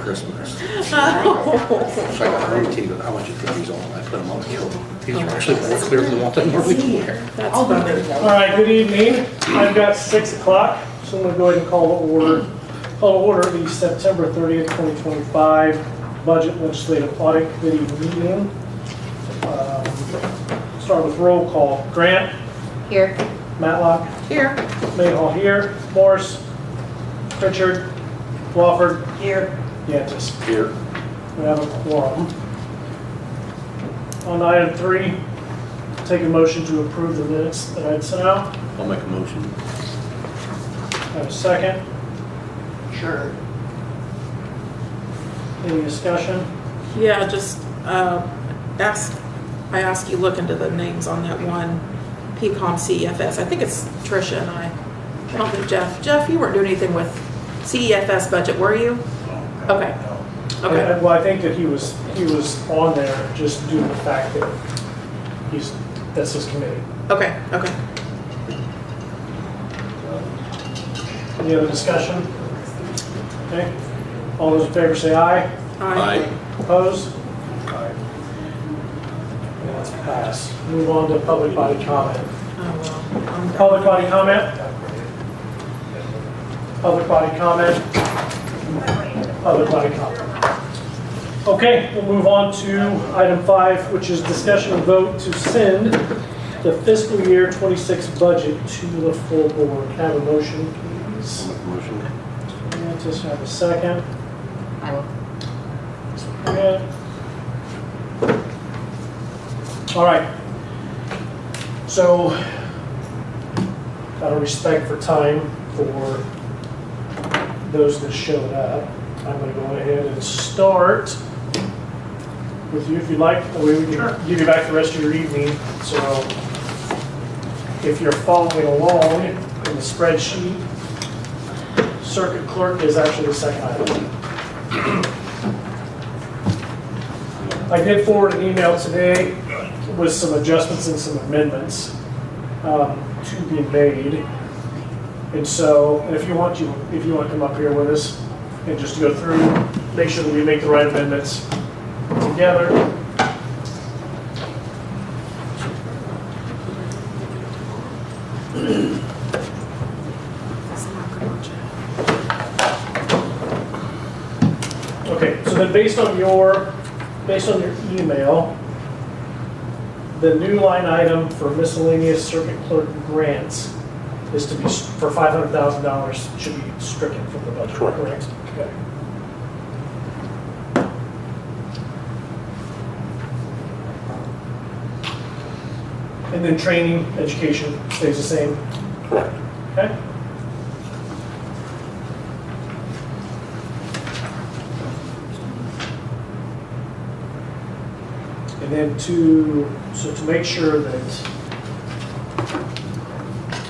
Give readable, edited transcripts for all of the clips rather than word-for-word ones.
Christmas. So I got home to you, I want you to put these on. I put them on. These are actually more clear than what they normally wear. That's funny. All right, good evening. I've got 6 o'clock, so I'm going to go ahead and call to order the September 30th, 2025 Budget Legislative Audit Committee meeting. Start with roll call. Grant? Here. Matlock? Here. Mayhall here. Morris? Pritchard? Wofford? Here. Yantis. Here. We have a quorum. On item 3, take a motion to approve the minutes that I'd sent out. I'll make a motion. Have a second? Sure. Any discussion? Yeah, just I ask you look into the names on that one PCOM CEFS. I think it's Tricia and I don't think Jeff. Jeff, you weren't doing anything with CEFS budget, were you? Okay. Okay. Well, I think that he was on there just due to the fact that that's his committee. Okay. Okay. Any other discussion? Okay. All those in favor say aye. Aye. Opposed? Aye. That's passed. Move on to public body comment. Oh, well, I'm done. Public body comment? Public body comment? Public body comment. Okay, we'll move on to item 5, which is discussion and vote to send the fiscal year 26 budget to the full board. Can I have a motion, please? I'll make a motion. And just have a second. I will. Good. All right. So, out of respect for time for those that showed up, I'm going to go ahead and start with you if you'd like. Or we can give you back the rest of your evening. So, if you're following along in the spreadsheet, circuit clerk is actually the second item. I did forward an email today with some adjustments and some amendments to be made. And so, and if you want to come up here with us and just go through, make sure that we make the right amendments together. Okay, so then based on your email, the new line item for miscellaneous circuit clerk grants is to be, for $500,000, should be stricken from the budget, correct? Okay. And then training, education stays the same? Correct. Okay. And then to make sure that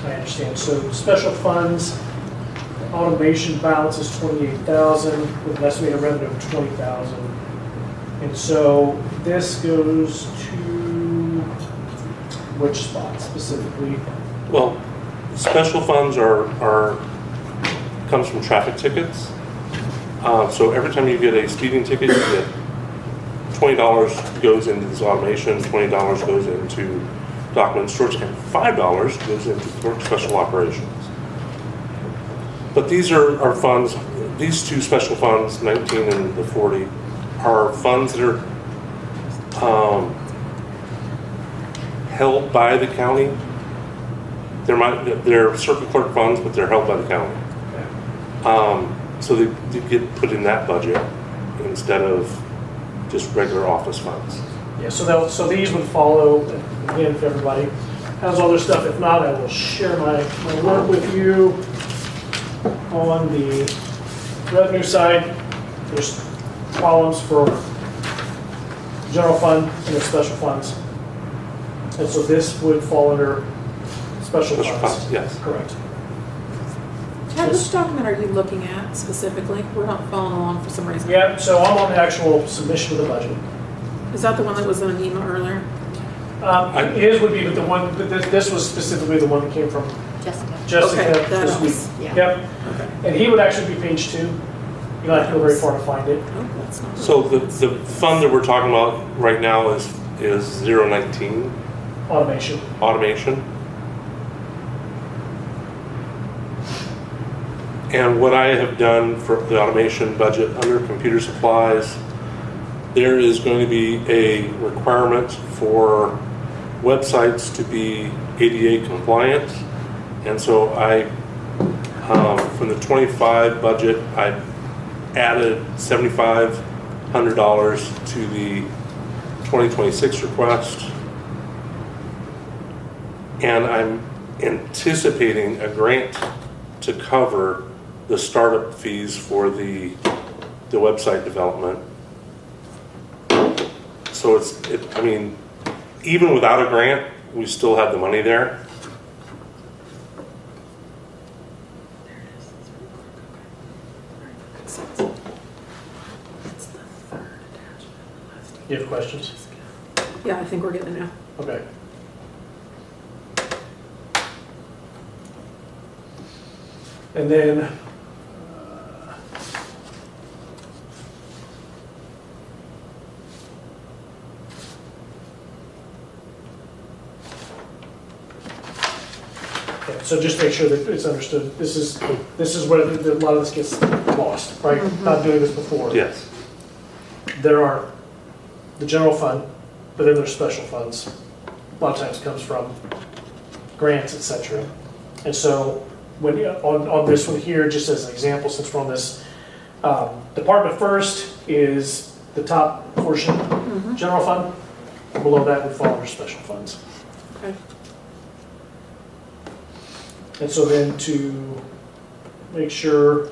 I understand, so special funds, automation balance is $28,000 with an estimated revenue of $20,000. And so this goes to which spot specifically? Well, special funds comes from traffic tickets. So every time you get a speeding ticket, you get $20 goes into this automation, $20 goes into document storage, and $5 goes into clerk special operations. But these are funds, these two special funds, 19 and the 40, are funds that are held by the county. They're circuit clerk funds, but they're held by the county. So they get put in that budget instead of just regular office funds. Yeah, so these would follow, again, if everybody has all their stuff. If not, I will share my work with you. On the revenue side, there's columns for general fund and the special funds. And so this would fall under special funds. Yes. Correct. Ted, which document are you looking at specifically? We're not following along for some reason. Yeah, so I'm on the actual submission of the budget. Is that the one that was in an email earlier? His would be, but the one, this was specifically the one that came from Jessica. Jessica Okay, that this was- week. yeah. Yep. Okay. And he would actually be page 2. You don't have to go very far to find it. Oh, that's not. So the fund that we're talking about right now is 019 Automation. automation. And what I have done for the automation budget under computer supplies, there is going to be a requirement for websites to be ADA compliant. And so from the 25 budget, I added $7,500 to the 2026 request. And I'm anticipating a grant to cover the startup fees for the website development. So I mean, even without a grant, we still have the money there. You have questions? Yeah, I think we're getting it now. Okay. And then, okay, so just make sure that it's understood. This is where a lot of this gets lost, right? Not doing this before. Yes. There are the general fund, but then there's special funds. A lot of times comes from grants, etc. And so when on this one here, just as an example, since we're on this, department first is the top portion, general fund. Below that would fall under special funds. Okay. And so then to make sure,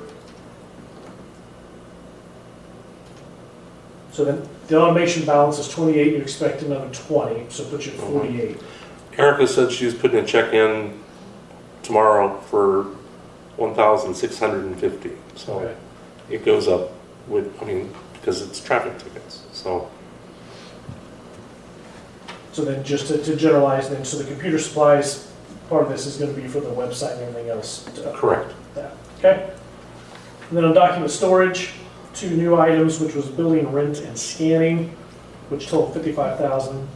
so then the automation balance is 28, you expect another 20, so it puts you at 48. Erica said she's putting a check in tomorrow for 1,650. So Okay. it goes up because it's traffic tickets. So So then just to generalize then, so the computer supplies, part of this is going to be for the website and everything else. correct. That. Okay. And then on document storage, 2 new items, which was building rent and scanning, which totaled $55,000.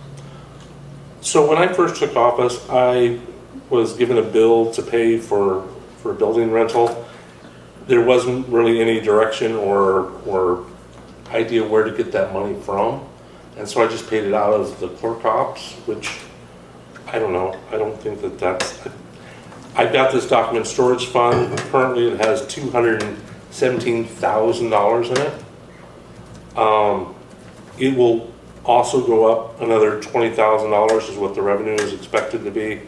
So when I first took office, I was given a bill to pay for a building rental. There wasn't really any direction or idea where to get that money from. And so I just paid it out of the clerk ops, which I don't know. I don't think that's... I've got this document storage fund. Currently it has $217,000 in it. It will also go up another $20,000 is what the revenue is expected to be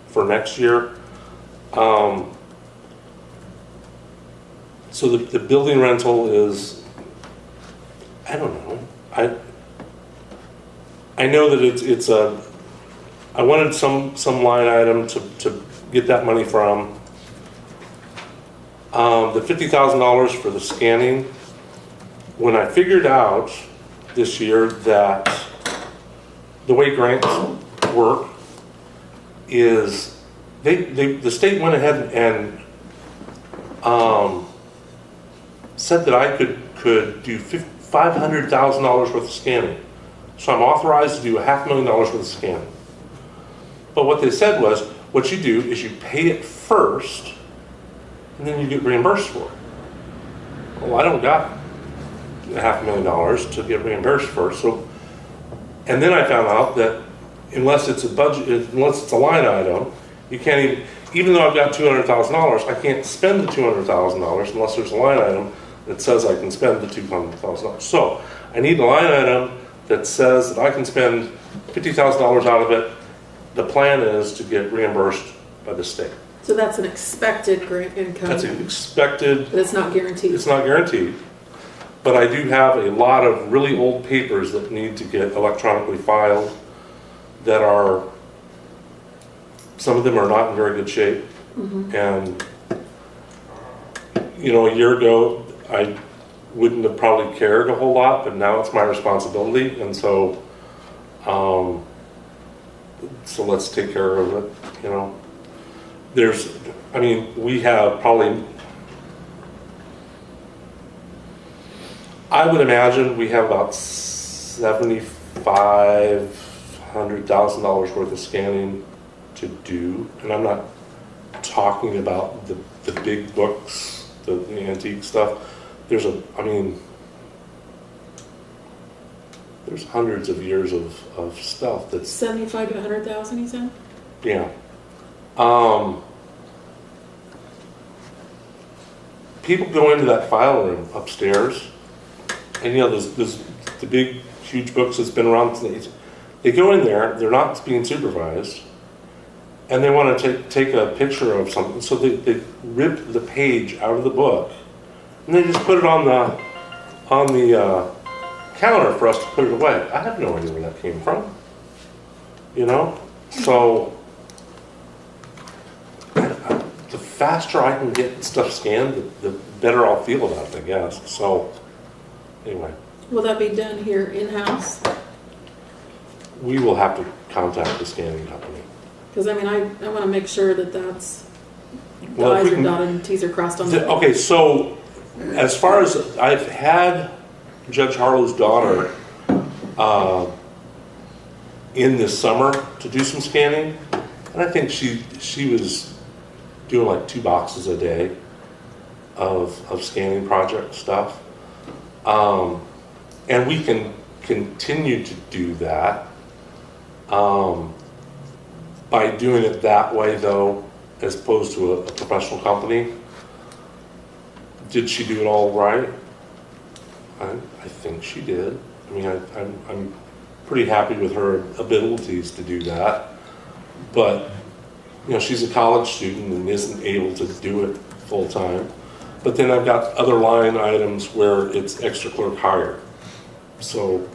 for next year. So the building rental is, I don't know. I know that it's I wanted some line item to get that money from. The $50,000 for the scanning, when I figured out this year that the way grants work is the state went ahead and said that I could do $500,000 worth of scanning. So I'm authorized to do $500,000 worth of scanning. But what they said was, what you do is you pay it first, and then you get reimbursed for it. Well, I don't got $500,000 to get reimbursed for. So, and then I found out that unless it's a budget, unless it's a line item, you can't even though I've got $200,000, I can't spend the $200,000 unless there's a line item that says I can spend the $200,000. So I need a line item that says that I can spend $50,000 out of it. The plan is to get reimbursed by the state. So that's an expected grant income. That's expected. But it's not guaranteed. It's not guaranteed. But I do have a lot of really old papers that need to get electronically filed that are, some of them are not in very good shape. And, you know, a year ago, I wouldn't have probably cared a whole lot, but now it's my responsibility. And so, so let's take care of it, you know. We have probably I would imagine we have about $7,500,000 worth of scanning to do, and I'm not talking about the big books, the antique stuff. There's hundreds of years of stuff that's 75 to 100,000, you said? yeah. People go into that file room upstairs, and there's the big, huge books that's been around. They go in there, they're not being supervised, and they want to take a picture of something, so they rip the page out of the book, and they just put it on the counter for us to put it away. I have no idea where that came from, So the faster I can get stuff scanned, the better I'll feel about it, I guess. So anyway. Will that be done here in-house? We will have to contact the scanning company. Because I want to make sure that that's Well, if I's we are can- dotted and T's are crossed on that. Okay, so as far as I've had Judge Harlow's daughter in this summer to do some scanning, and I think she was doing like 2 boxes a day of scanning project stuff. And we can continue to do that by doing it that way, though, as opposed to a professional company. Did she do it all right? I think she did. I mean, I'm pretty happy with her abilities to do that. But, she's a college student and isn't able to do it full time. But then I've got other line items where it's extra clerk hire. So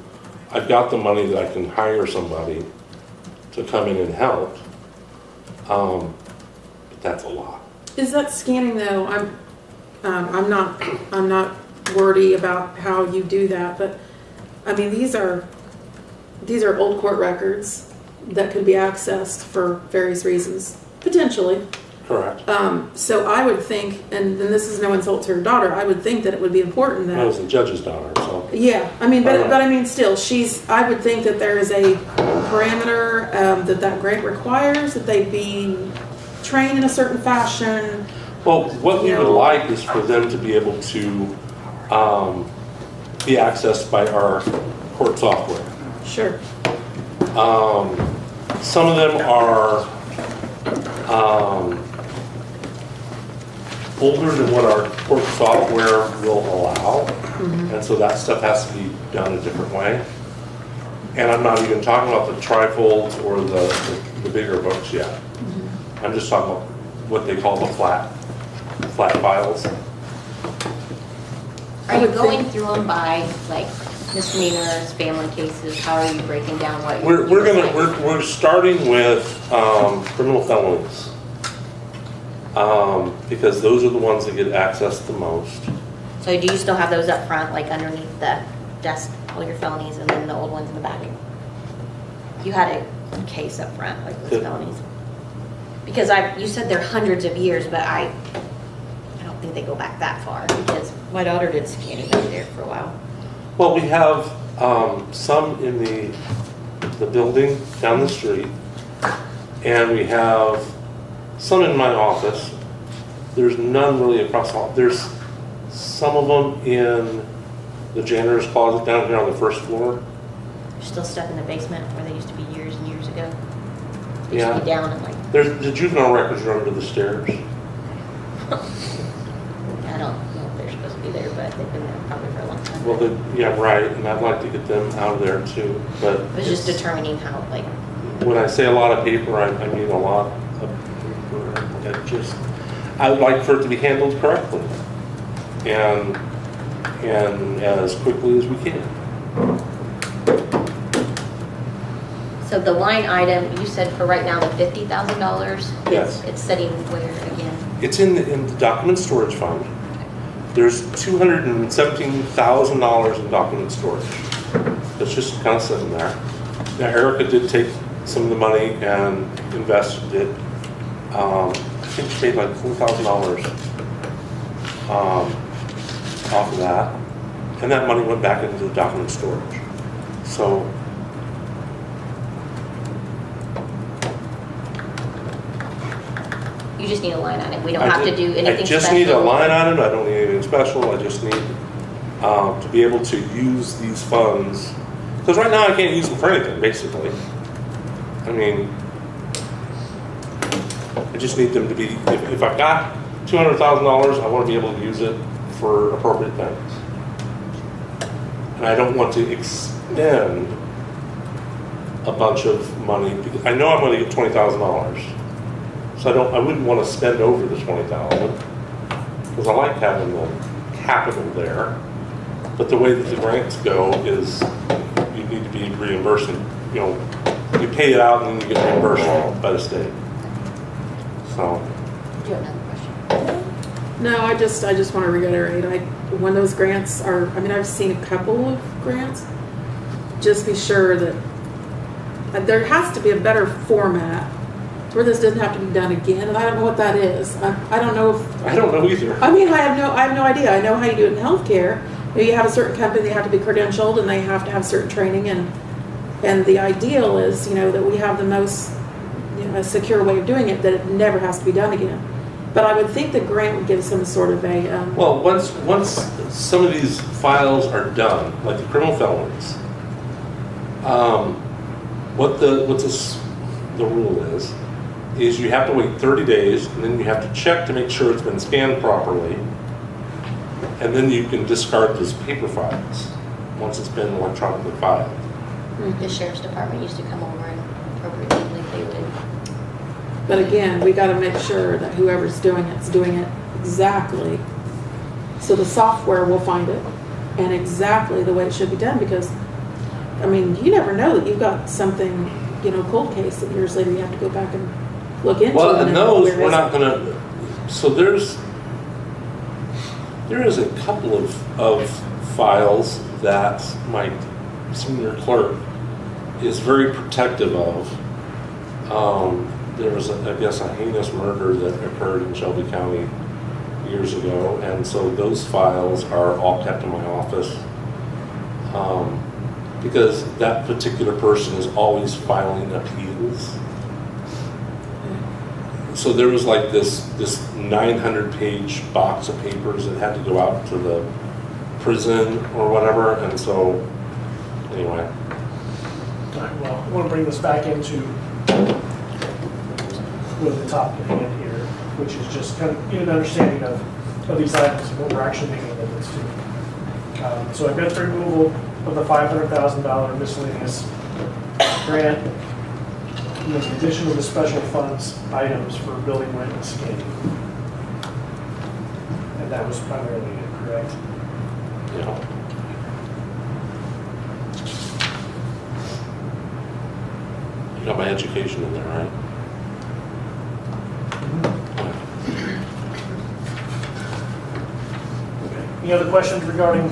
I've got the money that I can hire somebody to come in and help. But that's a lot. Is that scanning though? I'm not wordy about how you do that, but I mean these are old court records that could be accessed for various reasons potentially. Correct. So I would think, and this is no insult to her daughter, I would think that it would be important that I was the judge's daughter, so. yeah, I mean, but I mean, still, I would think that there is a parameter that grant requires that they be trained in a certain fashion. Well, what we would like is for them to be able to be accessed by our court software. Sure. Some of them are older than what our court software will allow, and so that stuff has to be done a different way. And I'm not even talking about the trifolds or the bigger books yet. I'm just talking about what they call the flat files. Are you going through them by like misdemeanors, family cases? How are you breaking down what We're starting with criminal felonies. Because those are the ones that get access the most. So do you still have those up front, like underneath the desk, all your felonies, and then the old ones in the back? You had a case up front, like those felonies. Because you said they're hundreds of years, but I don't think they go back that far, because my daughter did scanning back there for a while. Well, we have some in the building down the street, and we have some in my office. There's none really across the hall. There's some of them in the janitor's closet down here on the first floor. There's still stuff in the basement where they used to be years and years ago. They used Yeah. to be down and like, There's the juvenile records are under the stairs. I don't know if they're supposed to be there, but they've been there probably for a long time. Well, yeah, right, and I'd like to get them out of there too. But It was just determining how, like, when I say a lot of paper, I mean a lot of paper. I would like for it to be handled correctly and as quickly as we can. so the line item, you said for right now, the $50,000? Yes. It's sitting where again? It's in the document storage fund. There's $217,000 in document storage. It's just kind of sitting there. Now, Erica did take some of the money and invested it. I think she paid like $4,000 off of that. and that money went back into the document storage. So You just need a line item. We don't have to do anything special. I just need a line item. I don't need anything special. I just need to be able to use these funds. Because right now I can't use them for anything, basically. I mean, I just need them to be, if I've got $200,000, I want to be able to use it for appropriate things. And I don't want to expend a bunch of money, because I know I'm going to get $20,000. So I wouldn't want to spend over the $20,000, because I like having the capital there. But the way that the grants go is you need to be reimbursing. You know, you pay it out and then you get reimbursed by the state. So. Do you have another question? No, I just want to reiterate, when those grants are, I mean, I've seen a couple of grants, just be sure that there has to be a better format where this doesn't have to be done again, and I don't know what that is. I don't know if... I don't know either. I mean, I have no idea. I know how you do it in healthcare. You have a certain company, they have to be credentialed, and they have to have certain training, and the ideal is, you know, that we have the most, you know, a secure way of doing it, that it never has to be done again. But I would think the grant would give some sort of a... Well, once some of these files are done, like the criminal felonies, what the rule is you have to wait 30 days, and then you have to check to make sure it's been scanned properly, and then you can discard those paper files once it's been electronically filed. The sheriff's department used to come over and appropriately they would. But again, we got to make sure that whoever's doing it's doing it exactly. So the software will find it and exactly the way it should be done, because, I mean, you never know that you've got something, you know, cold case that years later you have to go back and look into. Well, and those we're not going to. So there is a couple of files that my senior clerk is very protective of. There was, I guess, a heinous murder that occurred in Shelby County years ago, and so those files are all kept in my office because that particular person is always filing appeals. So there was like this 900-page box of papers that had to go out to the prison or whatever, and so anyway. All right, well, I want to bring this back into with the topic at hand here, which is just kind of get an understanding of these items and what we're actually making amendments to. So I've got the removal of the $500,000 miscellaneous grant, and the addition of the special funds items for building rent and scanning. And that was primarily it, correct? Yeah. You got my education in there, right? Any other questions regarding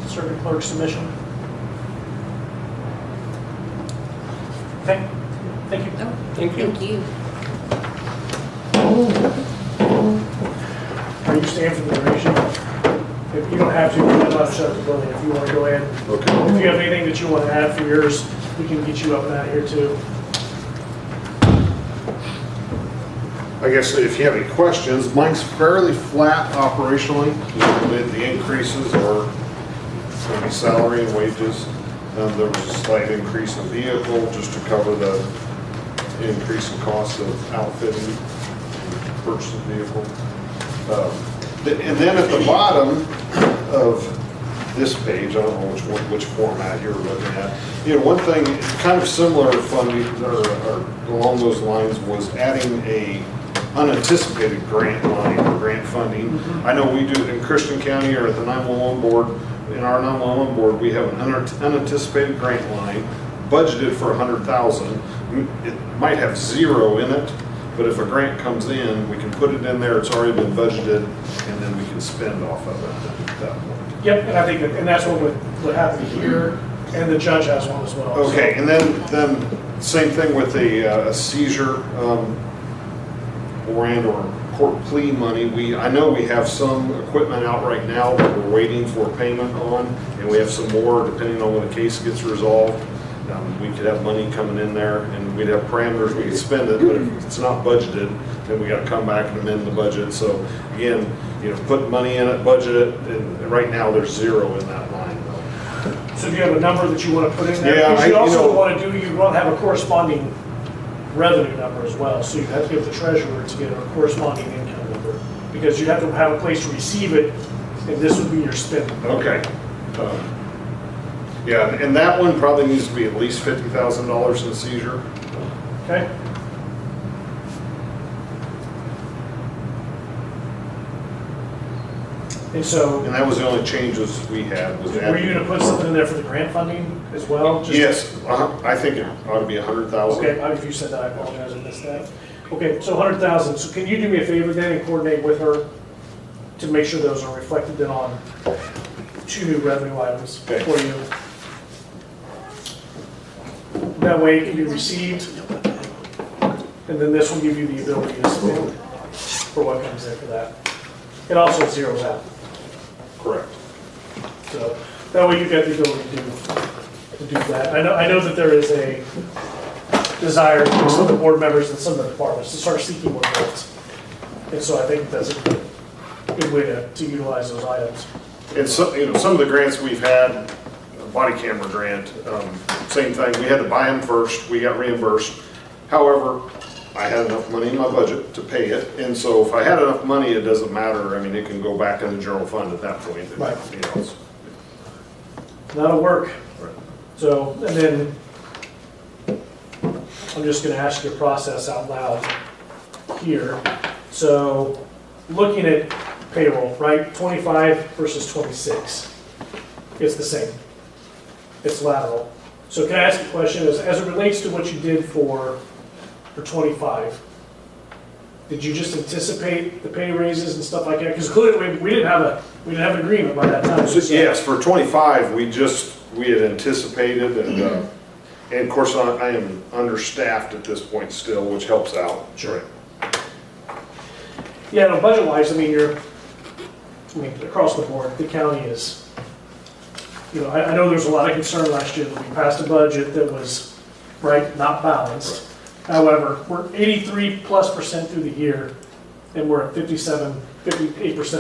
circuit clerk submission? Okay, thank you. Thank you. Thank you. Are you staying for the duration? If you don't have to, we're not shut up the building. If you want to go ahead. Okay. If you have anything that you want to add for yours, we can get you up and out of here too. I guess if you have any questions, mine's fairly flat operationally. The increases are going to be salary and wages. There was a slight increase in vehicle just to cover the increase in cost of outfitting, purchasing vehicle. And then at the bottom of this page, I don't know which format you're looking at. You know, one thing kind of similar funding or along those lines was adding a unanticipated grant line or grant funding. Mm-hmm. I know we do in Christian County or at the 911 board. In our 911 board, we have an unanticipated grant line budgeted for $100,000. It might have zero in it, but if a grant comes in, we can put it in there. It's already been budgeted, and then we can spend off of it at that point. Yep, and I think and that's what happened here, and the judge has one as well. Okay, so. And then same thing with a seizure. or court plea money. I know we have some equipment out right now that we're waiting for payment on, and we have some more depending on when the case gets resolved. We could have money coming in there, and we'd have parameters, we could spend it, but if it's not budgeted, then we gotta come back and amend the budget. So again, put money in it, budget it, and right now there's zero in that line. So do you have a number that you want to put in there? Yeah, Because you also want to have a corresponding revenue number as well. So you have to give the treasurer to get a corresponding income number, because you have to have a place to receive it, and this would be your spend. Okay. Yeah, and that one probably needs to be at least $50,000 in seizure. Okay? And so, And that was the only changes we had. Was were you going to put something in there for the grant funding as well? Just- Yes, I think it ought to be 100,000. Okay, if you said that, I apologize, I missed that. Okay, so 100,000, so can you do me a favor then and coordinate with her to make sure those are reflected then on 2 new revenue items Okay. for you? That way it can be received, and then this will give you the ability to spend for what comes in for that. It also zeroes out, Correct. so that way you've got the ability to do that. I know that there is a desire from some of the board members and some of the departments to start seeking more grants. And so I think that's a good way to utilize those items. And so, some of the grants we've had, body camera grant, same thing. We had to buy them first. We got reimbursed. However, I had enough money in my budget to pay it. And so if I had enough money, it doesn't matter. I mean, it can go back in the general fund at that point. Right. It's- That'll work. Right. So, and then I'm just gonna ask you to process out loud here. So, looking at payroll, right, 25 versus 26, it's the same. It's lateral. So can I ask a question, as it relates to what you did for 25, did you just anticipate the pay raises and stuff like that? Because clearly we didn't have an agreement by that time. So, yes, for 25, we had anticipated, and of course, I am understaffed at this point still, which helps out. Sure. Yeah, no, budget-wise, I mean, across the board, the county is, I know there was a lot of concern last year that we passed a budget that was, right, not balanced. However, we're 83+% through the year, and we're at 58%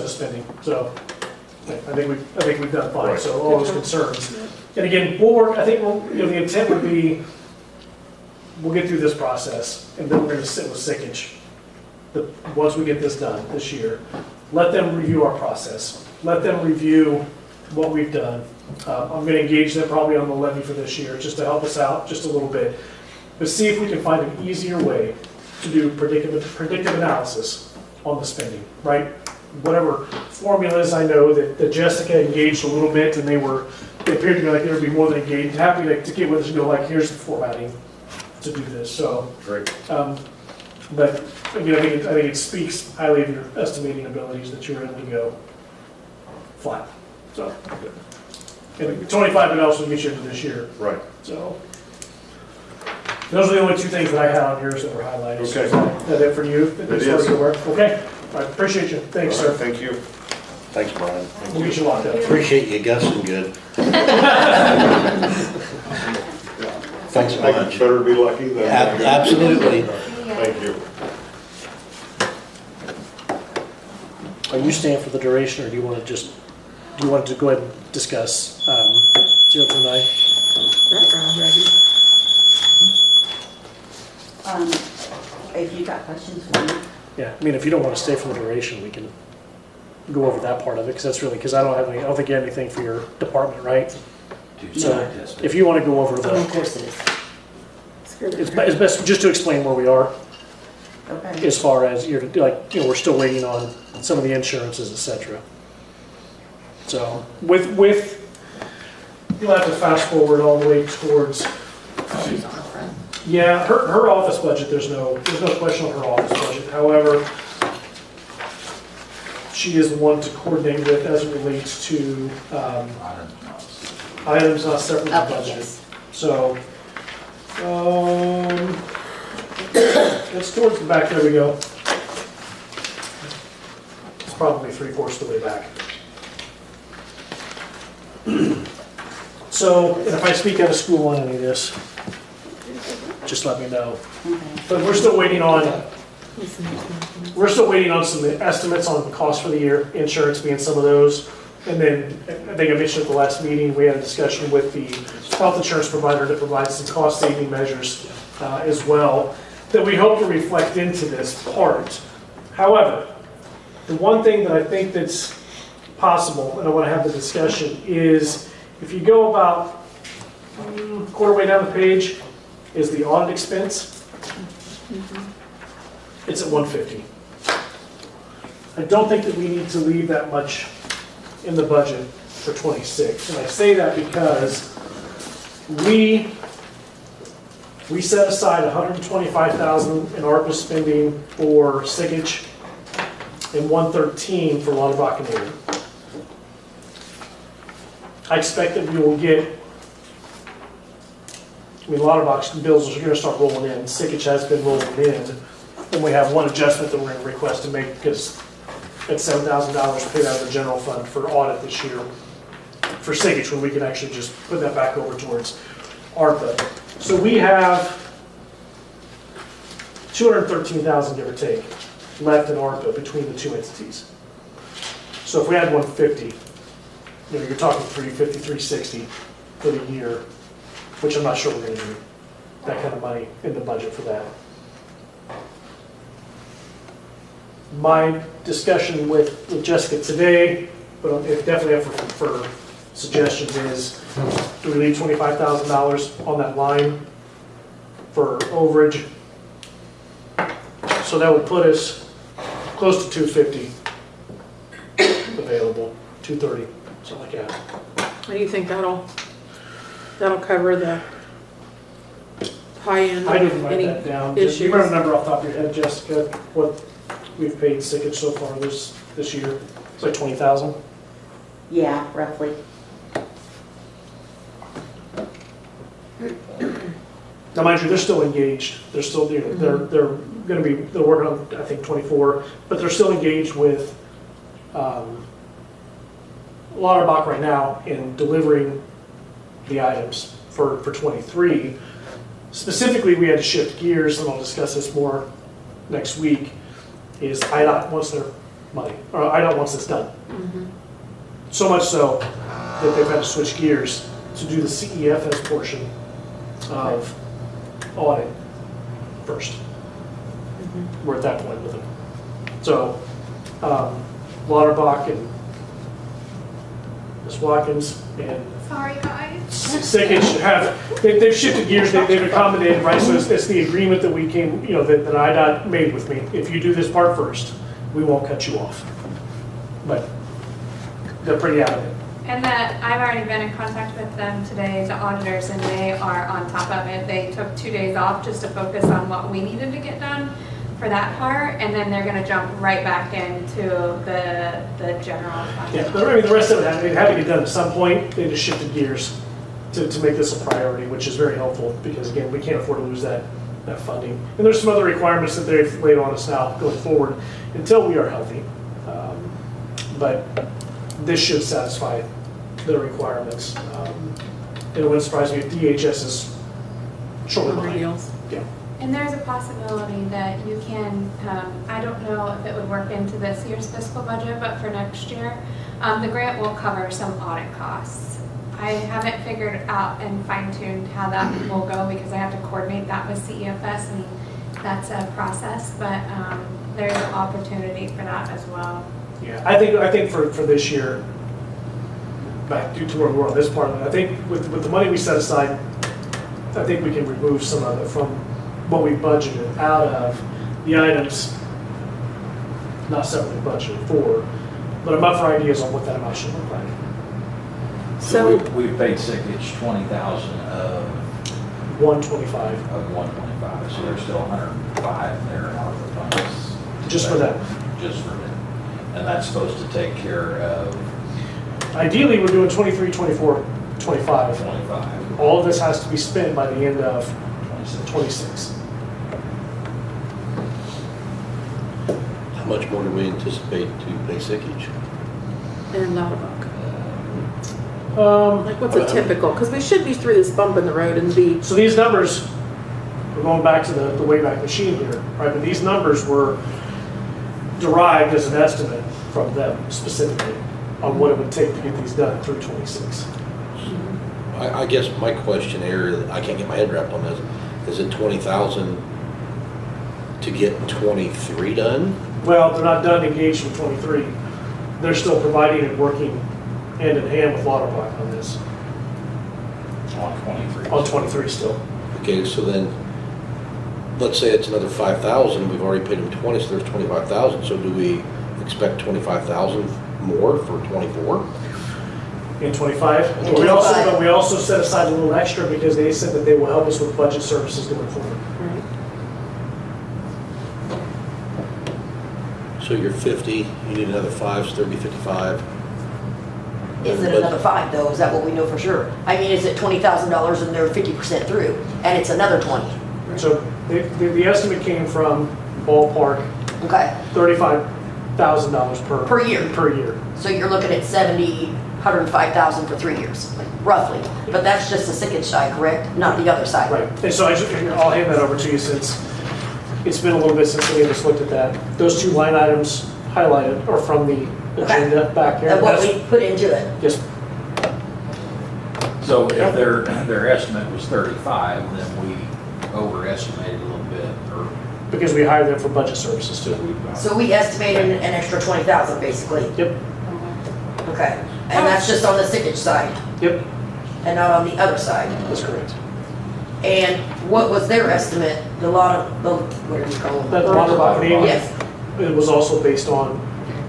of spending. So I think we've done fine. Right. So all those concerns. And again, we'll work. I think the intent would be we'll get through this process, and then we're going to sit with Sickage. Once we get this done this year, let them review our process. Let them review what we've done. I'm going to engage them probably on the levy for this year, just to help us out just a little bit. But see if we can find an easier way to do predictive analysis on the spending, right? Whatever formulas, I know that Jessica engaged a little bit, and they appeared to be like they would be more than engaged, happy to get with us and go like, here's the formatting to do this. So, Great. But again, I think it speaks highly of your estimating abilities that you're able to go flat. So, and 25 would also get you into this year. Right. So. Those are the only 2 things that I had on yours that were highlighted. Okay. So is that it for you? It is. Okay. I appreciate you. Thanks, sir. Thank you. Thanks, Brian. We'll get you locked up. Appreciate you gussing good. Thanks a I bunch. better be lucky than. Absolutely. Thank you. Are you staying for the duration, or do you want to go ahead and discuss 029? If you got questions for me. Yeah, I mean, if you don't want to stay for the duration, we can go over that part of it, because I don't think you have anything for your department, right? So if you want to go over Oh, of the, course it is. it's best just to explain where we are Okay. as far as we're still waiting on some of the insurances, et cetera. So with you'll have to fast forward all the way towards. She's on the front. Yeah, her office budget, there's no question on her office budget. However, she is one to coordinate with as it relates to items not separately Okay, budgeted. yes. So, it's towards the back, there we go. probably 3/4 of the way back. So, and if I speak out of school on any of this, just let me know. But we're still waiting on some estimates on the cost for the year, insurance being some of those. And then, I think I mentioned at the last meeting, we had a discussion with the health insurance provider to provide some cost saving measures as well, that we hope to reflect into this part. However, the one thing that I think that's possible, and I want to have the discussion, is if you go about quarter way down the page, is the audit expense. It's at 150. I don't think that we need to leave that much in the budget for 26. And I say that because we set aside $125,000 in ARPA spending for sickage and $113 for Lauterbach and Air. I expect that we will get, Lauterbach's bills are going to start rolling in. Sickage has been rolling in. And we have one adjustment that we're going to request to make because it's $7,000 paid out of the general fund for audit this year for sickage, when we can actually just put that back over towards ARPA. So we have $213,000, give or take, left in ARPA between the two entities. So if we had 150, you're talking 350, 360 for the year, which I'm not sure we're going to do that kind of money in the budget for that. My discussion with Jessica today, but it's definitely up for suggestions, is do we leave $25,000 on that line for overage? So that would put us close to 250 available, 230, something like that. What do you think that'll cover the high end? I didn't write any that down. Do issues? you remember the number off the top of your head, Jessica, what we've paid sickage so far this year? It's like 20,000? Yeah, roughly. Now, mind you, they're still engaged. They're still, they're going to be, they're working on, I think, 24, but they're still engaged with Lauterbach right now in delivering the items for 23. Specifically, we had to shift gears, and I'll discuss this more next week, is IDOT wants their money, or IDOT wants this done. So much so that they've had to switch gears to do the CEFS portion of audit first. We're at that point with them. So, Lauterbach and Ms. Watkins and Sorry, guys. Sickage they've shifted gears, they've accommodated, right? So it's the agreement that we came, that IDOT made with me. If you do this part first, we won't cut you off. But they're pretty adamant. And that I've already been in contact with them today, the auditors, and they are on top of it. They took 2 days off just to focus on what we needed to get done for that part, and then they're going to jump right back into the general fund. Yeah, but I mean, the rest of it had to get done at some point. They just shifted gears to make this a priority, which is very helpful because, again, we can't afford to lose that funding. And there's some other requirements that they've laid on us now going forward until we are healthy. But this should satisfy the requirements. It wouldn't surprise me if DHS is shortly behind. Yeah. And there's a possibility that you can, I don't know if it would work into this year's fiscal budget, but for next year, the grant will cover some audit costs. I haven't figured out and fine-tuned how that will go because I have to coordinate that with CEFS, and that's a process, but there's an opportunity for that as well. Yeah, I think for this year, back to where we were on this part of it, I think with the money we set aside, I think we can remove some of it from what we budgeted out of the items not separately budgeted for, but I'm up for ideas on what that amount should look like. So we've paid sickage 20,000 of 125 of 125, so there's still 105 there in ARPA funds. just for that. Just for them. And that's supposed to take care of Ideally, we're doing 23, 24, 25. 25, All of this has to be spent by the end of 26. 26. How much more do we anticipate to pay sickage? And Lauterbach. Um, Like, what's a typical? Because we should be through this bump in the road and be, So these numbers, we're going back to the Wayback Machine here, right? But these numbers were derived as an estimate from them specifically on what it would take to get these done through 26. I guess my question here, I can't get my head wrapped on this, is it 20,000 to get 23 done? Well, they're not done engaged in 23. They're still providing and working hand in hand with Lauterbach on this, On 23. on 23 still. Okay, so then, let's say it's another 5,000, we've already paid them 20, so there's 25,000, so do we expect 25,000 more for 24? In 25. In But we also, 25. but we also set aside a little extra because they said that they will help us with budget services going forward. right? So you're 50, you need another 5, so there'd be 55. Is it another 5 though? Is that what we know for sure? I mean, is it $20,000 and they're 50% through and it's another 20? So the estimate came from ballpark Okay, $35,000 Per year. Per year. so you're looking at 105,000 for 3 years, roughly. But that's just the sickage side, correct? Not the other side? Right. And so I'll hand that over to you since it's been a little bit since any of us looked at that. Those 2 line items highlighted are from the agenda back here. And what That's- we put into it? Yes, So if their estimate was 35, then we overestimated a little bit, or because we hired them for budget services too. So we estimated an extra 20,000 basically? Yep, Okay. And that's just on the sickage side yep, and not on the other side? that's correct. And what was their estimate? The what do you call them? That Lauterbach name, Yes. it was also based on,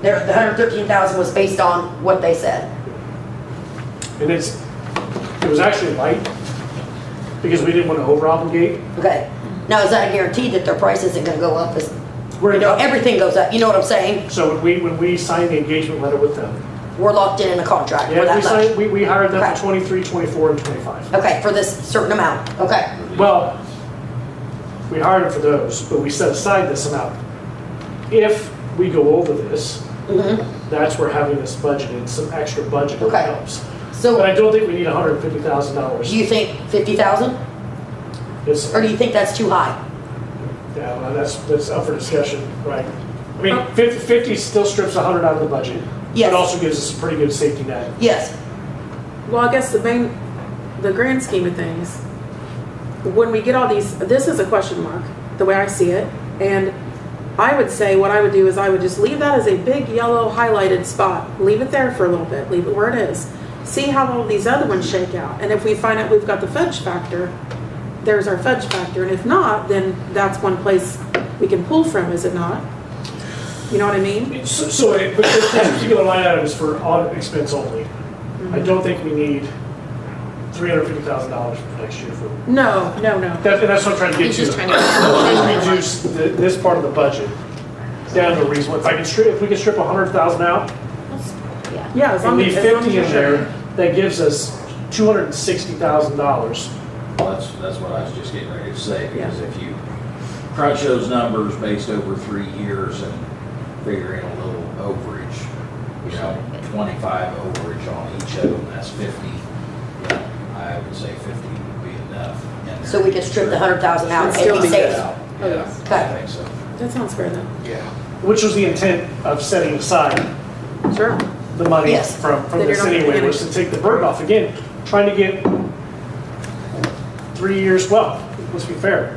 The 113,000 was based on what they said. and it was actually light because we didn't want to over obligate. Okay. Now, is that a guarantee that their price isn't gonna go up? We're Everything goes up, you know what I'm saying? So when we signed the engagement letter with them, We're locked in a contract for yeah, that we much. signed, we hired them Okay. for 23, 24, and 25. Okay, for this certain amount, okay. Well, we hired them for those, but we set aside this amount. If we go over this, that's where having this budgeted, some extra budget Okay. helps. So, But I don't think we need do $150,000. you think 50,000? It's, Or do you think that's too high? yeah, well, that's up for discussion, right? I mean, 50 still strips 100 out of the budget. Yes. It also gives us a pretty good safety net. Yes. Well, I guess the grand scheme of things, when we get all these, this is a question mark, the way I see it. And I would say what I would do is I would just leave that as a big yellow highlighted spot. Leave it there for a little bit, leave it where it is. See how all these other ones shake out. And if we find out we've got the fudge factor, there's our fudge factor. And if not, then that's one place we can pull from, is it not? You know what I mean? So but this particular line item is for audit expense only. I don't think we need $350,000 for next year for, No. and that's what I'm trying to get He's to. just trying to. Reduce this part of the budget down to a reasonable, if we can strip 100,000 out Yeah. Yeah, as and long as. leave as long as 50 you're in sure. there, that gives us $260,000. well, that's what I was just getting ready to say, because if you crunch those numbers based over 3 years and figure in a little overage, 25 overage on each of them, that's 50. Yeah, I would say 50 would be enough. in there. So we could strip the 100,000 out And and still be be safe. Yeah, Oh, yes. I Okay. think so. That sounds fair then. Which was the intent of setting aside Sure. the money Yes. from Then you're this not anyway, getting was to take the burden off. Again, trying to get 3 years, well, let's be fair,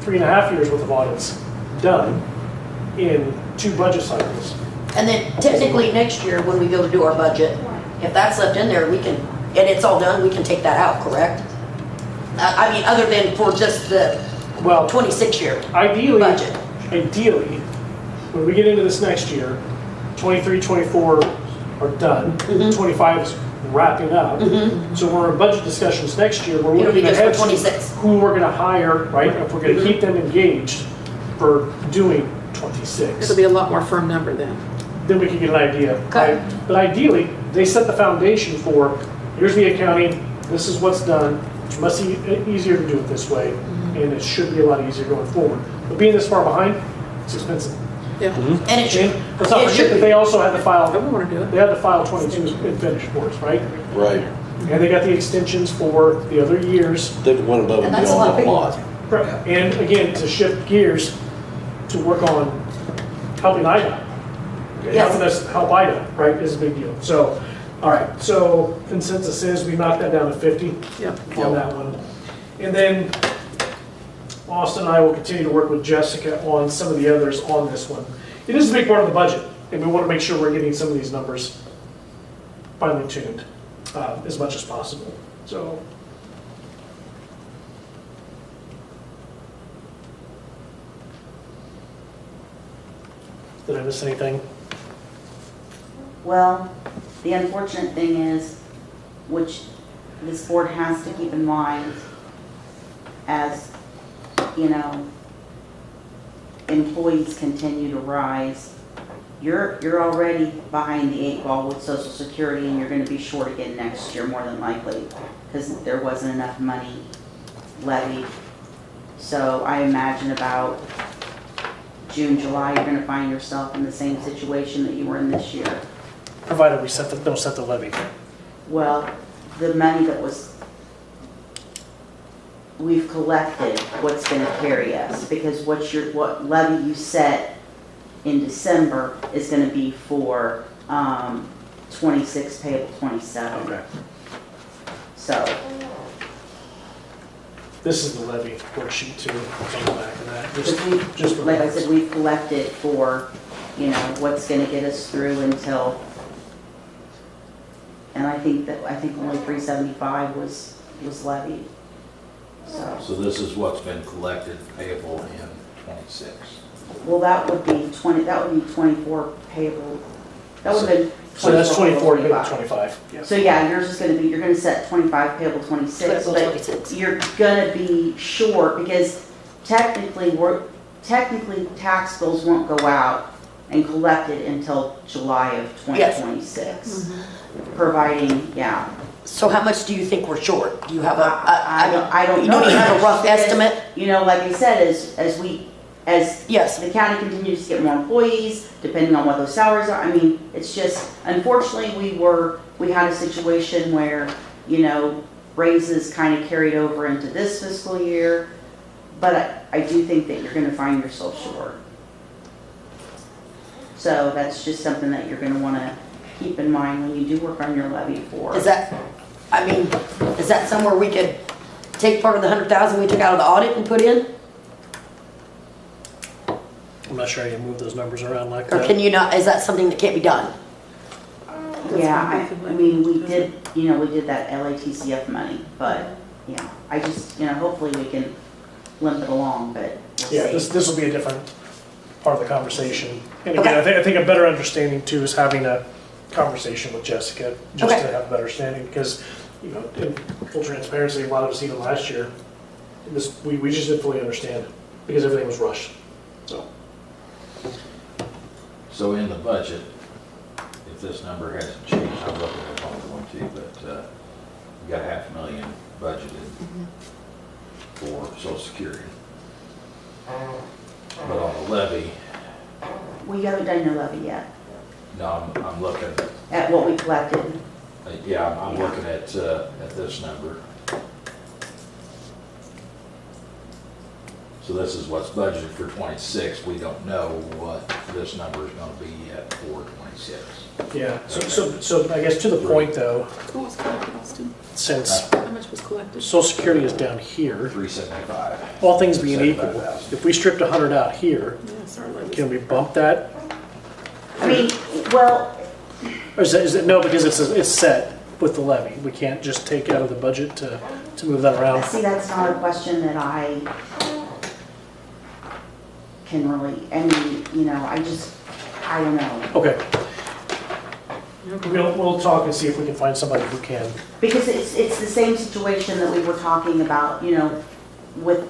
3.5 years worth of audits done in 2 budget cycles. And then technically next year, when we go to do our budget, if that's left in there, we can, and it's all done, we can take that out, correct? I mean, other than for just the Well, 26 year ideally, budget. when we get into this next year, 23, 24 are done, 25 is wrapping up. So we're in budget discussions next year, we're It'll be looking just for ahead to 26. who we're gonna hire, right? If we're gonna keep them engaged for doing 26. It'll be a lot more firm number then. Then we can get an idea. Okay. But ideally, they set the foundation for, here's the accounting, this is what's done, it's much easier to do it this way, and it should be a lot easier going forward. But being this far behind, it's expensive. Yeah, And it should, And let's not it forget should that be. they also had to I file, want to do it. they had to file 22 in finished reports, right? Right. And they got the extensions for the other years. They've went above and And that's a lot beyond of a people. lot. And again, to shift gears, to work on helping IDOT. Yes. Helping us help IDOT, right, is a big deal. So, all right, so consensus is we knock that down to 50 Yep. on that one. And then Austin and I will continue to work with Jessica on some of the others on this one. It is a big part of the budget, and we want to make sure we're getting some of these numbers finely tuned as much as possible. So. Did I miss anything? Well, the unfortunate thing is, which this board has to keep in mind, as, you know, employees continue to rise, you're already behind the 8 ball with Social Security, and you're gonna be short again next year, more than likely, because there wasn't enough money levied. So I imagine about June, July, you're gonna find yourself in the same situation that you were in this year. Provided we don't set the levy. Well, the money that we've collected, what's gonna carry us, because what levy you set in December is gonna be for, 26 payable 27. Okay. So, This is the levy worksheet too, on the back of that. because like I said, we've collected for, you know, what's gonna get us through until, and I think only 375 was levied. So this is what's been collected payable in '26. Well, that would be 24 payable, that would have been 24. So that's 24, you payable get 25. Yes. So yeah, yours is gonna be, you're gonna set 25 payable 26, Payable but 26. you're gonna be short because technically tax bills won't go out and collected until July of Yes. 2026. Providing, yeah. So how much do you think we're short? Do you have I don't you know. don't even have a rough Because, estimate? You know, like I said, as Yes. the county continues to get more employees, depending on what those salaries are, I mean, it's just, unfortunately, we had a situation where, you know, raises kind of carried over into this fiscal year, but I do think that you're gonna find yourself short. So that's just something that you're gonna wanna keep in mind when you do work on your levy for. Is that somewhere we could take part of the 100,000 we took out of the audit and put in? I'm not sure I can move those numbers around like Or that. can you not, is that something that can't be done? Yeah, I mean, we did that LATCF money, but, yeah, I just, you know, hopefully we can limp it along, but we'll Yeah, see. this will be a different part of the conversation. And again, I think a better understanding too is having a conversation with Jessica, just Okay. to have a better understanding, because, you know, in full transparency, a lot of us even last year, we just didn't fully understand, because everything was rushed, so. So in the budget, if this number hasn't changed, I'm looking at the one too, but we got $500,000 budgeted for Social Security. But on the levy, We haven't done your levy yet, no, I'm looking, at what we collected. yeah, I'm looking at this number. So this is what's budgeted for '26. We don't know what this number is gonna be yet for '26. Yeah, so I guess to the point though, What was collected, Austin? since How much was collected? Social Security is down here, 375. all things being equal, 75,000. if we stripped 100 out here, Yes, our levies. can we bump that? I mean, well, Or is it, no, because it's set with the levy. We can't just take out of the budget to move that around. see, that's not a question that I can really, I mean, you know, I don't know. Okay. We'll talk and see if we can find somebody who can. Because it's the same situation that we were talking about, you know, with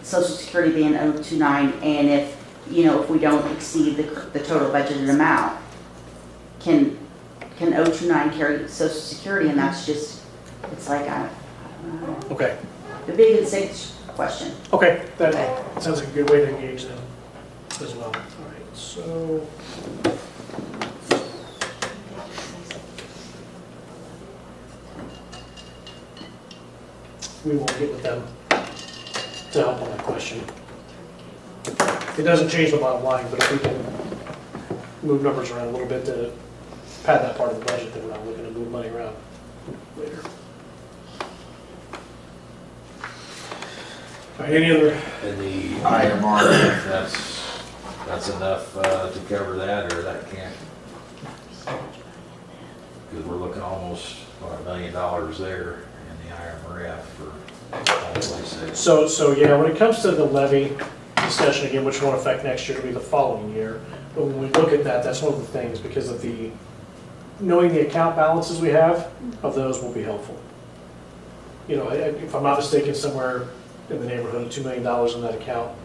Social Security being 029, and if, you know, if we don't exceed the total budgeted amount, can 029 carry Social Security? And that's just, it's like, I don't know. Okay. The big and safe question. Okay, that sounds like a good way to engage them as well. All right. So, we won't get with them to help on that question. It doesn't change the bottom line, but if we can move numbers around a little bit to pad that part of the budget, then we're not looking to move money around later. All right, any other? And the IMR, that's enough to cover that, or that can't? Because we're looking almost, what, $1 million there in the IMRF for all 26. So yeah, when it comes to the levy discussion again, which won't affect next year, it'll be the following year. But when we look at that, that's one of the things, because of the, knowing the account balances we have, of those will be helpful. You know, if I'm not mistaken, somewhere in the neighborhood of $2 million in that account.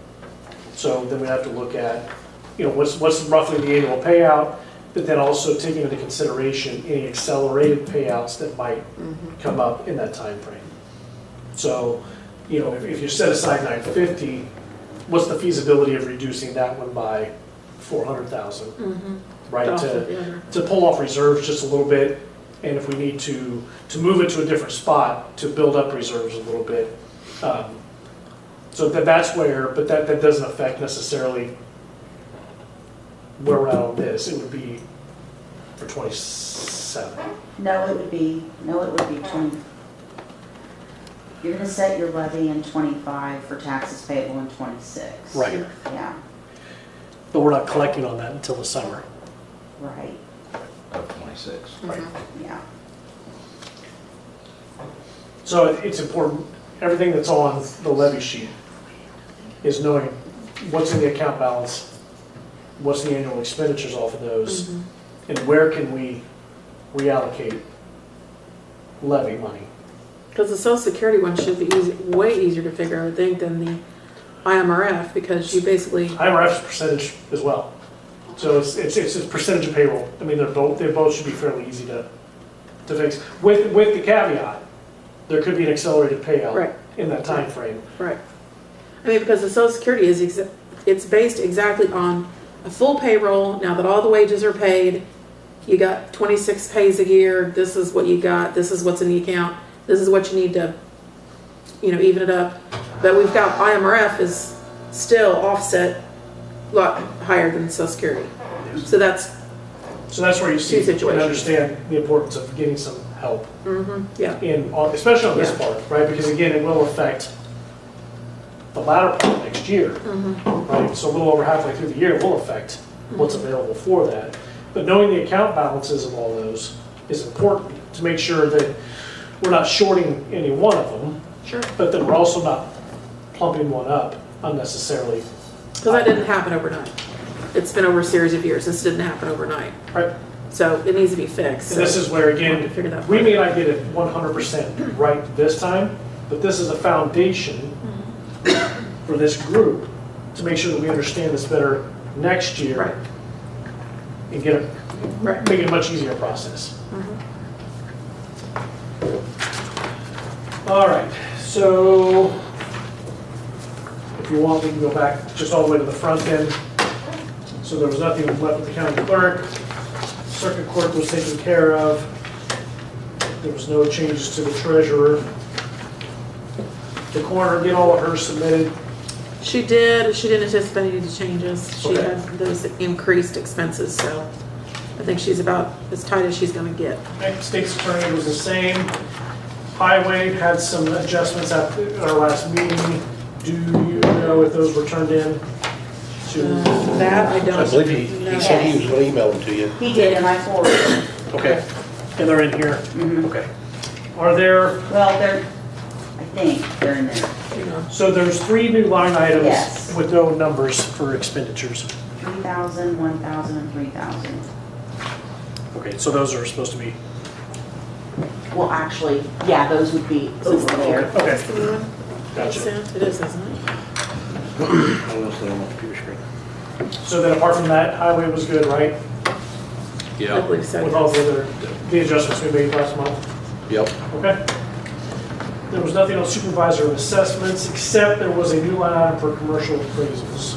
So then we have to look at, you know, what's roughly the annual payout, but then also taking into consideration any accelerated payouts that might come up in that time frame. So, you know, if you set aside $950, what's the feasibility of reducing that one by $400,000? Right, to pull off reserves just a little bit, and if we need to move it to a different spot to build up reserves a little bit. So that's where, but that doesn't affect necessarily where we're at on this. It would be for 27. No, it would be 20. You're gonna set your levy in 25 for taxes payable in 26. Right. Yeah, But we're not collecting on that until the summer. right, Of 26. Right. yeah. So it's important, everything that's on the levy sheet is knowing what's in the account balance, what's the annual expenditures off of those, and where can we reallocate levy money. Because the Social Security one should be way easier to figure, I would think, than the IMRF, because you basically, IMRF's percentage as well. So it's a percentage of payroll. I mean, they both should be fairly easy to fix. With the caveat, there could be an accelerated payout Right. in that time frame. right. I mean, because the Social Security it's based exactly on a full payroll. Now that all the wages are paid, you got 26 pays a year, this is what you got, this is what's in the account, this is what you need to, you know, even it up. But we've got IMRF is still offset a lot higher than Social Security. So that's where you see Two and situations. understand the importance of getting some help yeah. especially on this Yeah. part, right? Because again, it will affect the latter part of next year, right? So a little over halfway through the year, it will affect what's available for that. But knowing the account balances of all those is important to make sure that we're not shorting any one of them, Sure. but that we're also not plumping one up unnecessarily. Because that didn't happen overnight. It's been over a series of years. This didn't happen overnight. Right. So it needs to be fixed. And this is where, we have to figure again, that we part. may not get it 100% right this time, but this is a foundation for this group to make sure that we understand this better next year. Right. And get it, Right. make it a much easier process. All right, so if you want, we can go back just all the way to the front end. So there was nothing left with the county clerk. Circuit court was taken care of. There was no changes to the treasurer. The coroner did all of hers submitted. She did. She didn't anticipate any changes. She Okay. had those increased expenses, so I think she's about as tight as she's going to get. State's attorney was the same. Highway had some adjustments at our last meeting. Do you know if those were turned in to? That I don't. I believe he said he was gonna email them to you. He did, and I forwarded them. Okay, and they're in here? Mhm. Okay. Are there, Well, I think they're in there. Hang on. so there's 3 new line items Yes. with no numbers for expenditures. 3,000, 1,000, and 3,000. Okay, so those are supposed to be, Well, actually, yeah, those would be over there. okay, That's the new one? gotcha. It is, isn't it? I don't know if they're on my computer screen. So then apart from that, highway was good, right? I believe so. With all the other, the adjustments we made last month? Yep. Okay. There was nothing on supervisor and assessments, except there was a new line item for commercial appraisals.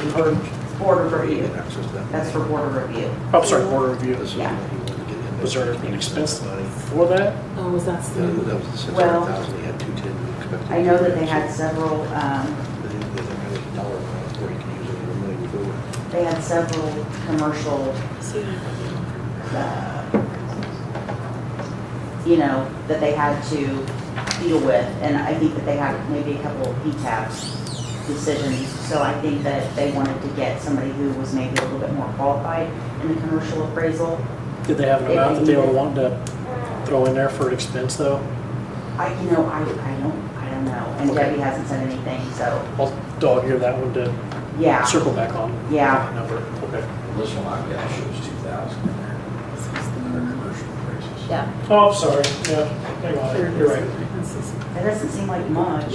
you've heard? Board of review. Access to that. That's for board of review. Oh, sorry, board review. This is Yeah. what he wanted to get in. Was there an expense for that? Oh, was that Yeah, the, that was the Well, 600,000, he had 210 expected. I know that they had several, But then there's a dollar amount where you can use it for money before. they had several commercial, you know, that they had to deal with. And I think that they had maybe a couple of PTAB decisions. So I think that they wanted to get somebody who was maybe a little bit more qualified in the commercial appraisal. Did they have an amount that they were wanting to throw in there for expense though? I don't know. And Okay. Debbie hasn't said anything, so, I'll dog ear that one to yeah. circle back on. Yeah. that number. Okay. This one I've got shows 2,000 in there. Under commercial appraisals. Yeah. Oh, I'm sorry. Yeah, hang on. You're right. That doesn't seem like much.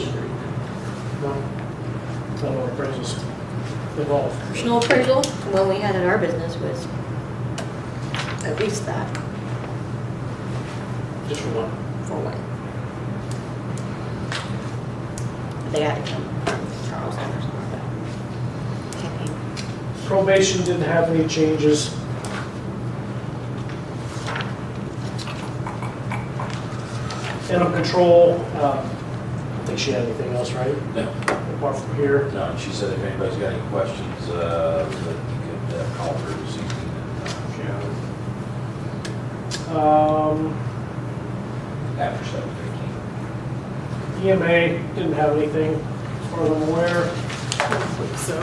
No. Not all appraisals involved. Personal appraisal, when we had in our business was at least that Just for one. for one. They had to come from Charleston or something like that. Probation didn't have any changes. Animal control, I don't think she had anything else, right? No, Apart from here. no, and she said if anybody's got any questions, that you could call her this evening. After 7:15. EMA didn't have anything, as far as I'm aware. so,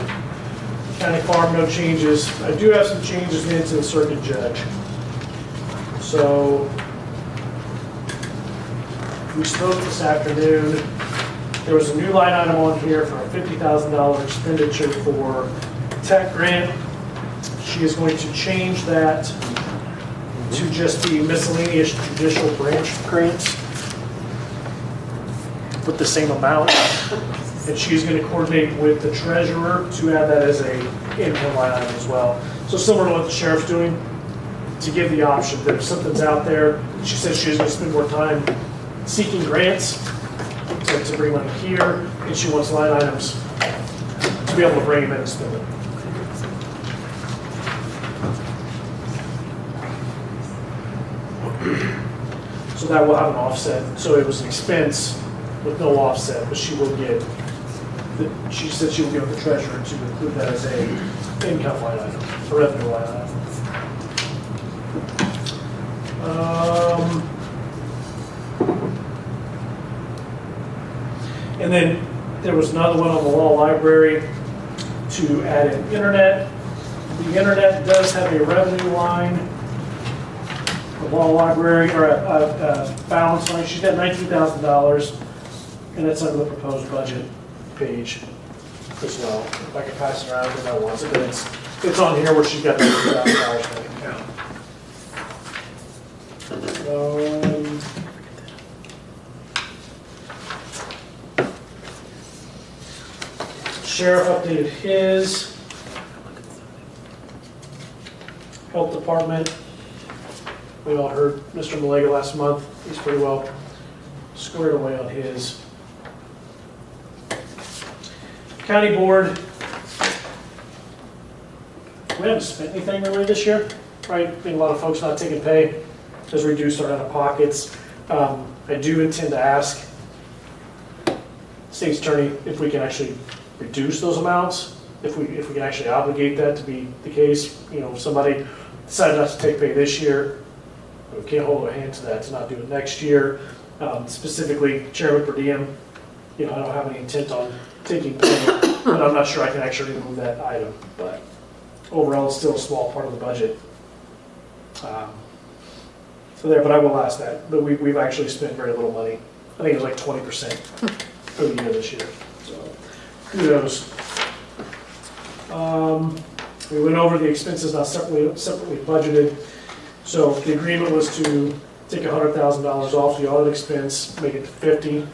County Farm, no changes. I do have some changes made to the circuit judge. So, we spoke this afternoon. There was a new line item on here for a $50,000 expenditure for tech grant. She is going to change that to just be miscellaneous judicial branch grants with the same amount. And she's going to coordinate with the treasurer to add that as a income line item as well. So similar to what the sheriff's doing, to give the option that if something's out there, she says she's going to spend more time seeking grants to bring money here, and she wants line items to be able to bring them in and spend it. So that will have an offset. So it was an expense with no offset, but she will get, she said she will get with the treasurer to include that as a income line item, a revenue line item. And then there was another one on the law library to add in internet. The internet does have a revenue line. The law library, or a balance line, she's got $19,000, and that's under the proposed budget page as well. If I can pass it around, if I want it, but it's on here where she's got $19,000 in the account. Sheriff updated his. Health Department. We all heard Mr. Malega last month. He's pretty well squared away on his. County Board. We haven't spent anything really this year, right? Being a lot of folks not taking pay has reduced our out-of-pockets. I do intend to ask State's Attorney if we can actually reduce those amounts, if we can actually obligate that to be the case. You know, if somebody decided not to take pay this year, we can't hold our hand to that, to not do it next year. Specifically, Chairman per diem, you know, I don't have any intent on taking pay, but I'm not sure I can actually remove that item. But overall, it's still a small part of the budget. So there, but I will ask that. But we've actually spent very little money. I think it was like 20% for the year this year. So kudos. We went over the expenses not separately budgeted. So the agreement was to take $100,000 off the audit expense, make it 50. And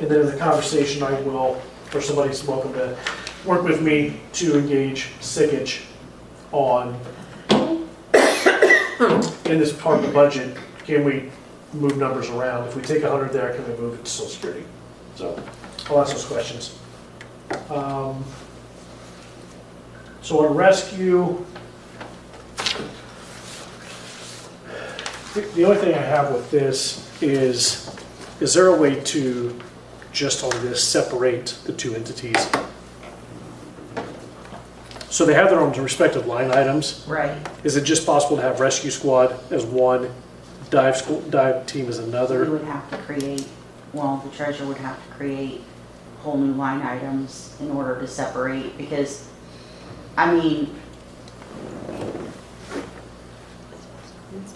then in the conversation, I will, or somebody's welcome to work with me to engage Sickage on, in this part of the budget, can we move numbers around? If we take 100 there, can we move it to Social Security? So I'll ask those questions. So on rescue, the only thing I have with this is there a way to, just on this, separate the two entities? So they have their own respective line items. Right. Is it just possible to have rescue squad as one, dive team as We another? would have to create, well, the treasurer would have to create whole new line items in order to separate, because, I mean,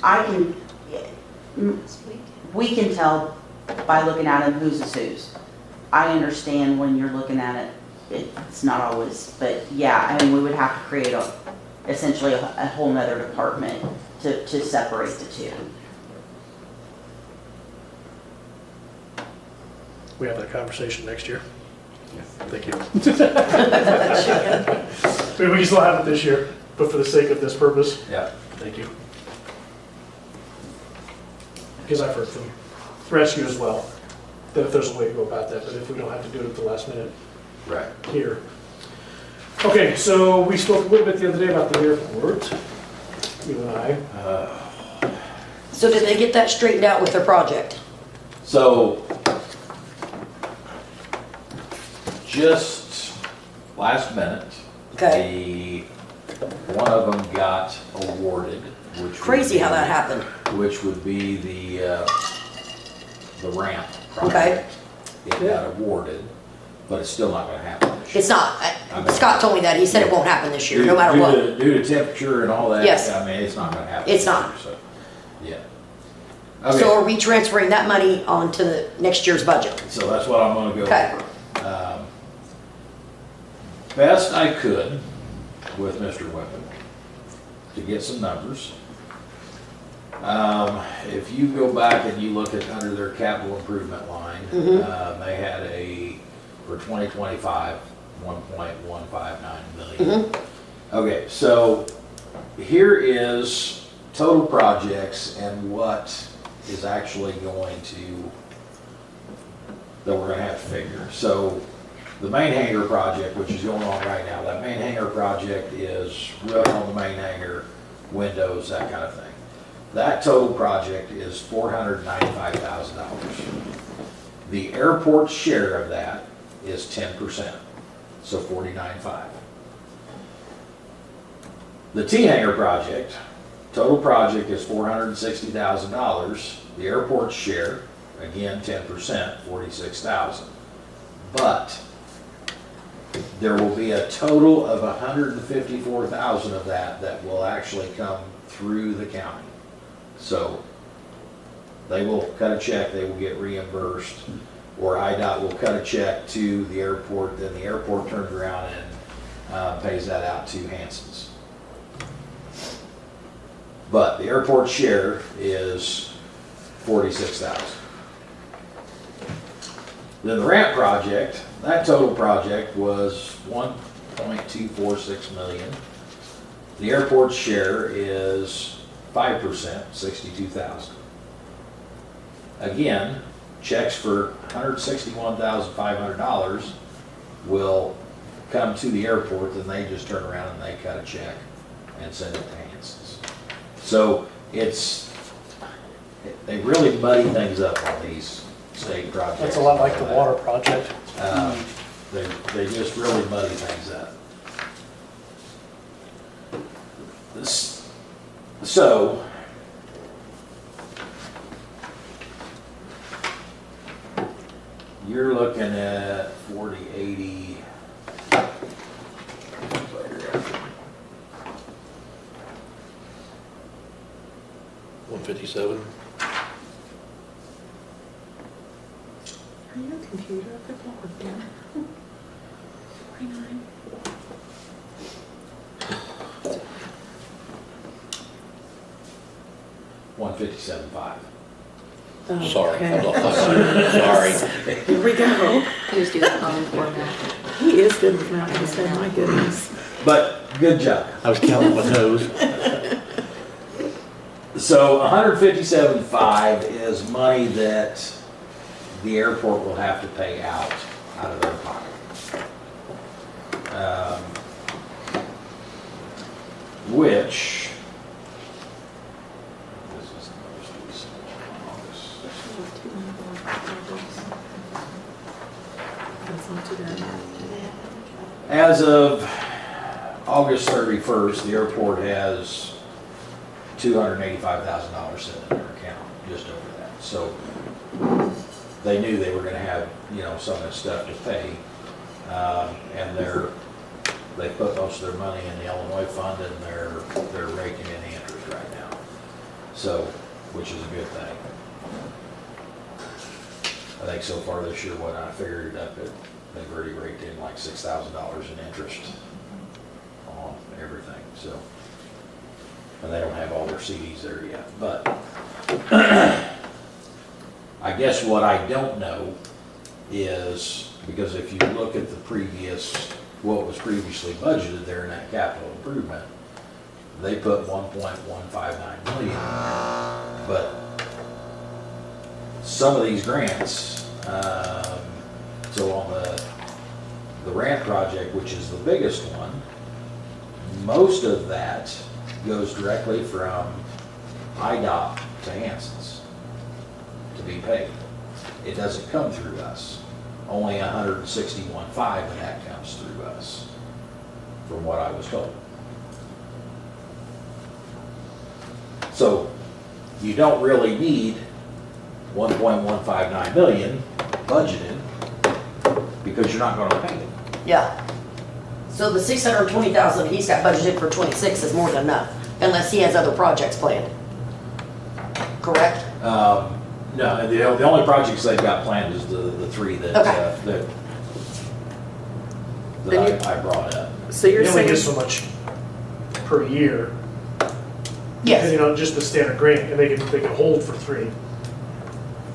I can, we can tell by looking at them whose is whose. I understand when you're looking at it, it's not always, but yeah, I mean, we would have to create essentially a whole nother department to separate the two. We have that conversation next year. Thank you. Maybe we can still have it this year, but for the sake of this purpose, Yeah. thank you. Because I've heard from rescue as well, that if there's a way to go about that, but if we don't have to do it at the last minute Right. here. Okay, so we spoke a little bit the other day about the airport, you and I. So did they get that straightened out with their project? So, just last minute, one of them got awarded, which Crazy how that happened. Which would be the ramp Okay. project. It got awarded, but it's still not gonna happen this year. It's not. Scott told me that. He said it won't happen this year, no matter Due what. to- Due to temperature and all that. Yes. I mean, it's not gonna happen. It's this not. year, so, yeah. So Okay, are we transferring that money onto the next year's budget? so that's what I'm gonna go Okay. over. Best I could with Mr. Whippen to get some numbers. If you go back and you look at under their capital improvement line, they had for 2025, 1.159 million. Okay, so here is total projects and what is actually going to, that we're gonna have to figure. So the main hangar project, which is going on right now, that main hangar project is roof on the main hangar, windows, that kind of thing. That total project is $495,000. The airport's share of that is 10%, so $49,500. The T-hangar project, total project is $460,000. The airport's share, again, 10%, $46,000. But there will be a total of $154,000 of that will actually come through the county. So they will cut a check, they will get reimbursed, or IDOT will cut a check to the airport, then the airport turns around and pays that out to Hanson's. But the airport share is $46,000. Then the ramp project, that total project was $1.246 million. The airport's share is 5%, $62,000. Again, checks for $161,500 will come to the airport, then they just turn around and they cut a check and send it to Hanson's. So they really muddy things up on these state projects. That's a lot like the water project. They just really muddy things up. So, you're looking at 40, 80. 157. Are you a computer? I could not work there. 49. $157,500. Sorry, I'm Okay. not, sorry. Here we go. He was doing common format. He is good with math, he said, my goodness. But good job. I was counting my toes. So 157.5 is money that the airport will have to pay out of their pocket. which, this is the most recent August. That's not too bad. As of August 31st, the airport has $285,000 sitting in their account, just over that. So they knew they were gonna have, some of this stuff to pay. And they put most of their money in the Illinois fund, and they're raking in the interest right now. So, which is a good thing. I think so far this year, when I figured it up, they've already raked in like $6,000 in interest on everything, so. And they don't have all their CDs there yet, but I guess what I don't know is, because if you look at what was previously budgeted there in that capital improvement, they put 1.159 million in there. But some of these grants, so on the ramp project, which is the biggest one, most of that goes directly from IDOT to Hanson's to be paid. It doesn't come through us. Only 161.5 of that comes through us, from what I was told. So you don't really need 1.159 million budgeted, because you're not going to pay it. Yeah. So the 620,000 he's got budgeted for 26 is more than enough, unless he has other projects planned. Correct? No, the only projects they've got planned is the three that, Okay. that I brought up. So you're They only saying, get so much per year, Yes. depending on just the standard grant, and they can hold for 3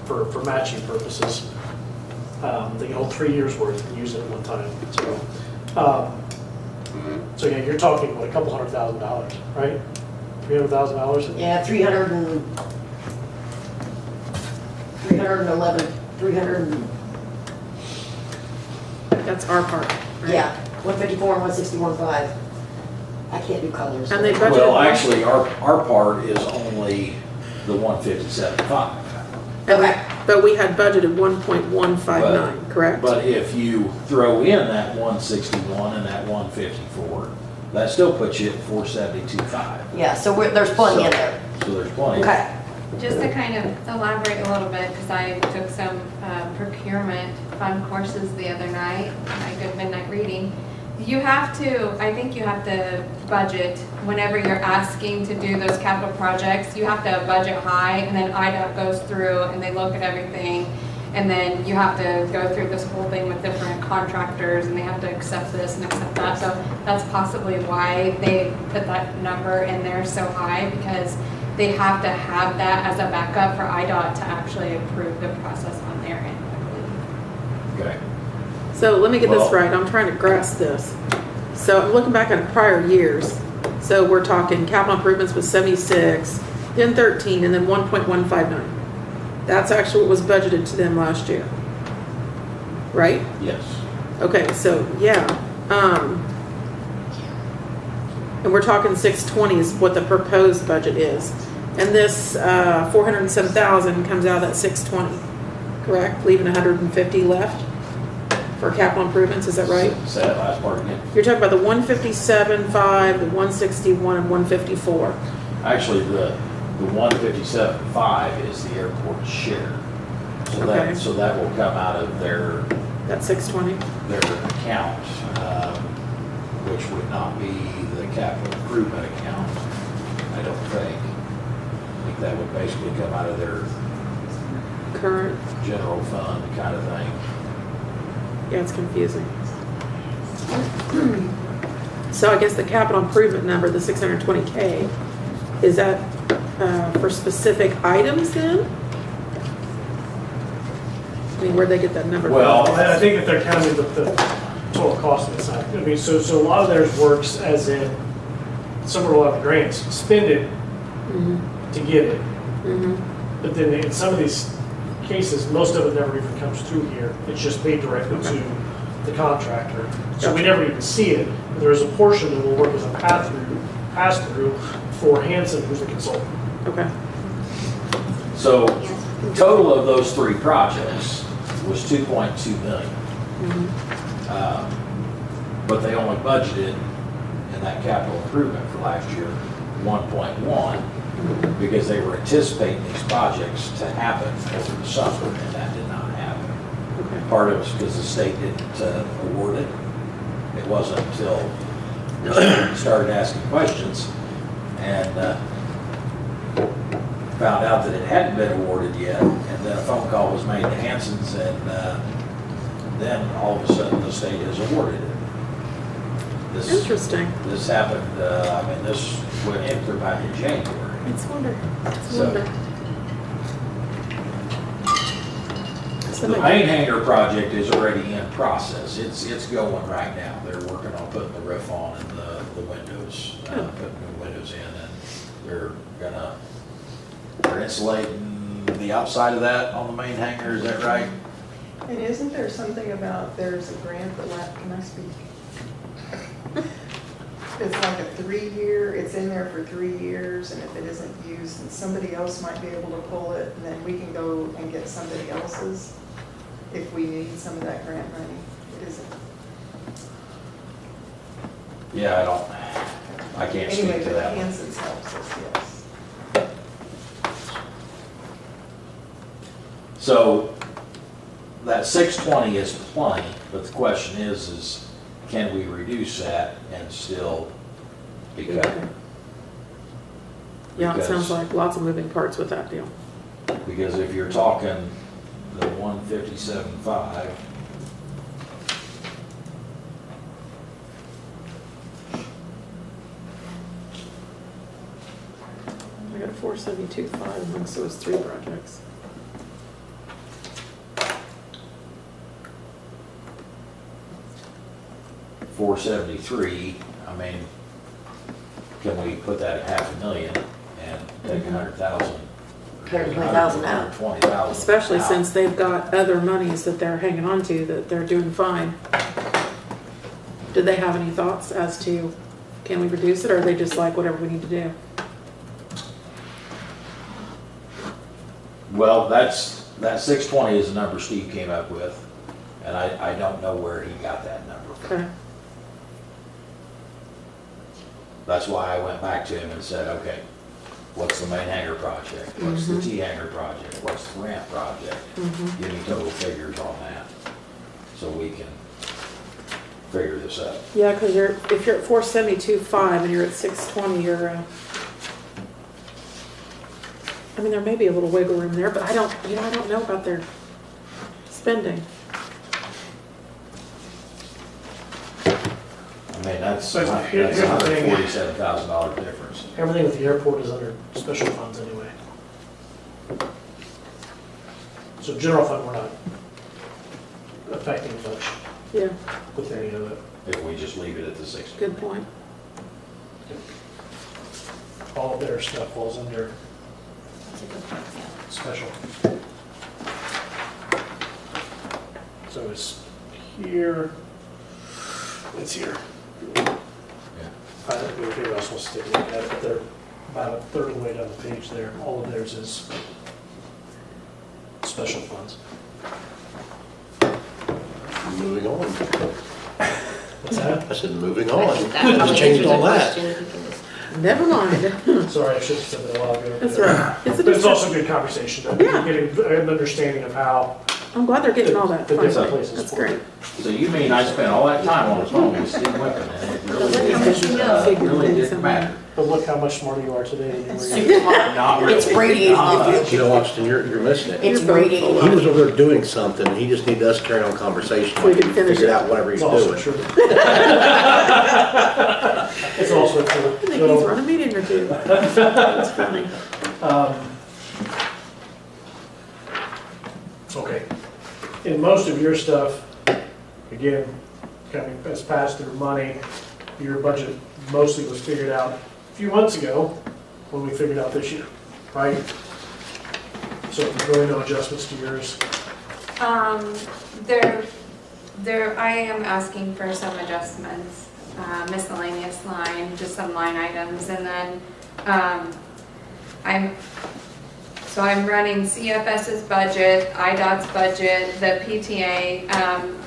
for matching purposes. They can hold 3 years worth and use it at one time, so yeah, you're talking, what, a couple $100,000, right? $300,000? Yeah, 311, 300, that's our part, right? yeah, 154 and 161.5. I can't do colors. And they budgeted Well, one- actually, our part is only the 157.5. Okay. But we had budgeted 1.159, correct? But if you throw in that 161 and that 154, that still puts you at 472.5. Yeah, so there's plenty in there. So there's plenty. Okay. Just to kind of elaborate a little bit, because I took some procurement fund courses the other night, my good midnight reading. I think you have to budget whenever you're asking to do those capital projects. You have to budget high, and then IDOT goes through and they look at everything. And then you have to go through this whole thing with different contractors, and they have to accept this and accept that. So that's possibly why they put that number in there so high, because they have to have that as a backup for IDOT to actually approve the process on their end, I believe. Okay. So let me get this Well- right, I'm trying to grasp this. So I'm looking back at prior years. So we're talking capital improvements was 76, then 13, and then 1.159. That's actually what was budgeted to them last year. Right? Yes. Okay, so yeah. And we're talking 620 is what the proposed budget is. And this 407,000 comes out of that 620, correct? Leaving 150 left for capital improvements, is that right? Say that last part again. You're talking about the 157.5, the 161, and 154. Actually, the 157.5 is the airport's share. So Okay. that will come out of their That's 620. account, which would not be the capital improvement account, I don't think. I think that would basically come out of their Current, general fund kind of thing. yeah, it's confusing. So I guess the capital improvement number, the 620K, is that for specific items then? I mean, where'd they get that number from? Well, I think that they're counting the total cost of the site. I mean, so a lot of theirs works as in, some of a lot of the grants, spend it to get it. But then in some of these cases, most of it never even comes through here. It's just paid directly to the contractor. So we never even see it. There is a portion that will work as a pass-through pass-through for Hanson, who's the consultant. Okay. So total of those 3 projects was 2.2 million. But they only budgeted in that capital improvement for last year 1.1 because they were anticipating these projects to happen over the summer, and that did not happen. Okay. Part of it was because the state didn't award it. It wasn't until we started asking questions and found out that it hadn't been awarded yet, and then a phone call was made to Hanson's, and then all of a sudden the state has awarded it. Interesting. This happened, this went in through back in January. It's a wonder. It's a So- wonder. The main hangar project is already in process. It's going right now. They're working on putting the roof on and the windows, putting new windows in, and they're insulating the outside of that on the main hangar. Is that right? And isn't there something about, there's a grant that can I speak? It's like a 3-year, it's in there for 3 years, and if it isn't used, then somebody else might be able to pull it, and then we can go and get somebody else's if we need some of that grant money. It isn't. Yeah, I can't speak Anyway, to but that one. Hanson's helps us, yes. So that 620 is plenty, but the question is can we reduce that and still be covered? Yeah, it Because- sounds like lots of moving parts with that deal. Because if you're talking the 157.5, I got 472.5 amongst those 3 projects. $473, can we put that at $500,000 and take $100,000? 120,000 out. $120,000 Especially out. since they've got other monies that they're hanging on to, that they're doing fine. Did they have any thoughts as to, can we reduce it, or are they just like, whatever we need to do? Well, that 620 is the number Steve came up with, and I don't know where he got that number from. Okay. That's why I went back to him and said, okay, what's the main hangar project? What's the T hangar project? What's the ramp project? Give me total figures on that, so we can figure this out. Yeah, because if you're at 472.5 and you're at 620, you're, there may be a little wiggle room there, but I don't know about their spending. That's So here's the thing. $147,000 difference. Everything with the airport is under special funds anyway. So general fund, we're not affecting much Yeah, with any of it. If we just leave it at the 6. good point. All of their stuff falls under That's a good point, yeah. special. So it's here, it's here. I think maybe I was supposed to take a look at it, but they're about a third of the way down the page there. All of theirs is special funds. Moving on. What's that? I said, moving on. That probably Just changed answers all the that. question, if you can just- Never mind. Sorry, I should have said that a while ago. That's right. It's a But it's also discussion. good conversation, Yeah. getting an understanding of how I'm glad they're getting all that. the different funded. places That's work. great. So you mean I spent all that time on the phone with Steve Whippen, and it But look how much you know. really didn't matter? But look how much smarter you are today than you were Super yesterday. smart. Not really. It's radiating Not off much. You know, Austin, you're missing it. It's You're both radiating He off. was over there doing something, and he just needed us carrying on conversation. So he could finish Figured it. out whatever he's It's also doing. true. It's also true. I think he's So, run a meeting or two. That's funny. Okay. In most of your stuff, again, coming as pass-through money, your budget mostly was figured out a few months ago when we figured out this year, right? So there's really no adjustments to yours. I am asking for some adjustments. miscellaneous line, just some line items, and then I'm running CFS's budget, IDOT's budget, the PTA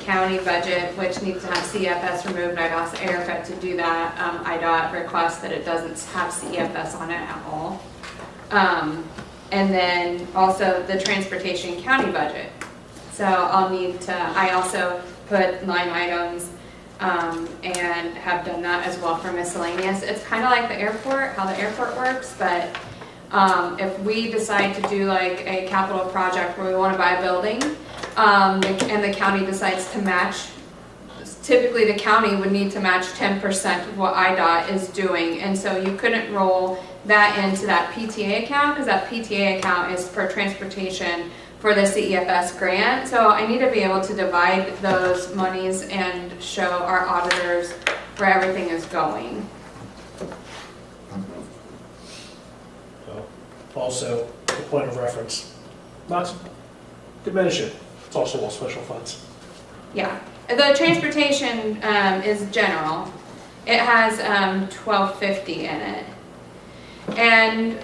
county budget, which needs to have CFS removed, and I've asked Erica to do that. IDOT requests that it doesn't have CFS on it at all. And then also the transportation county budget. So I'll need to, I also put line items and have done that as well for miscellaneous. It's kind of like the airport, how the airport works, but if we decide to do like a capital project where we want to buy a building, and the county decides to match, typically the county would need to match 10% of what IDOT is doing, and so you couldn't roll that into that PTA account, because that PTA account is for transportation for the CEFS grant. So I need to be able to divide those monies and show our auditors where everything is going. Also, a point of reference, not to diminish it, it's also all special funds. Yeah, the transportation is general. It has 1250 in it. And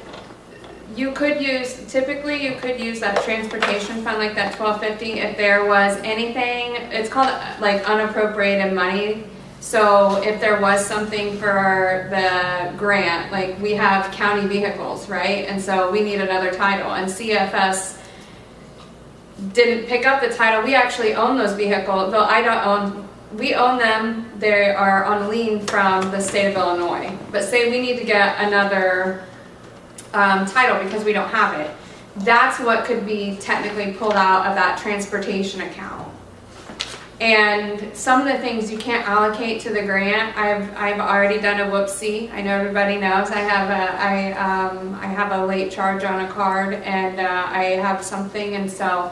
you could use, typically you could use that transportation fund, like that 1250, if there was anything, it's called like unappropriated money. So if there was something for the grant, like we have county vehicles, right? And so we need another title, and CFS didn't pick up the title. We actually own those vehicles, though I don't own, we own them. They are on lien from the state of Illinois. But say we need to get another title because we don't have it. That's what could be technically pulled out of that transportation account. And some of the things you can't allocate to the grant, I've already done a whoopsie. I know everybody knows I have a late charge on a card, and I have something, and so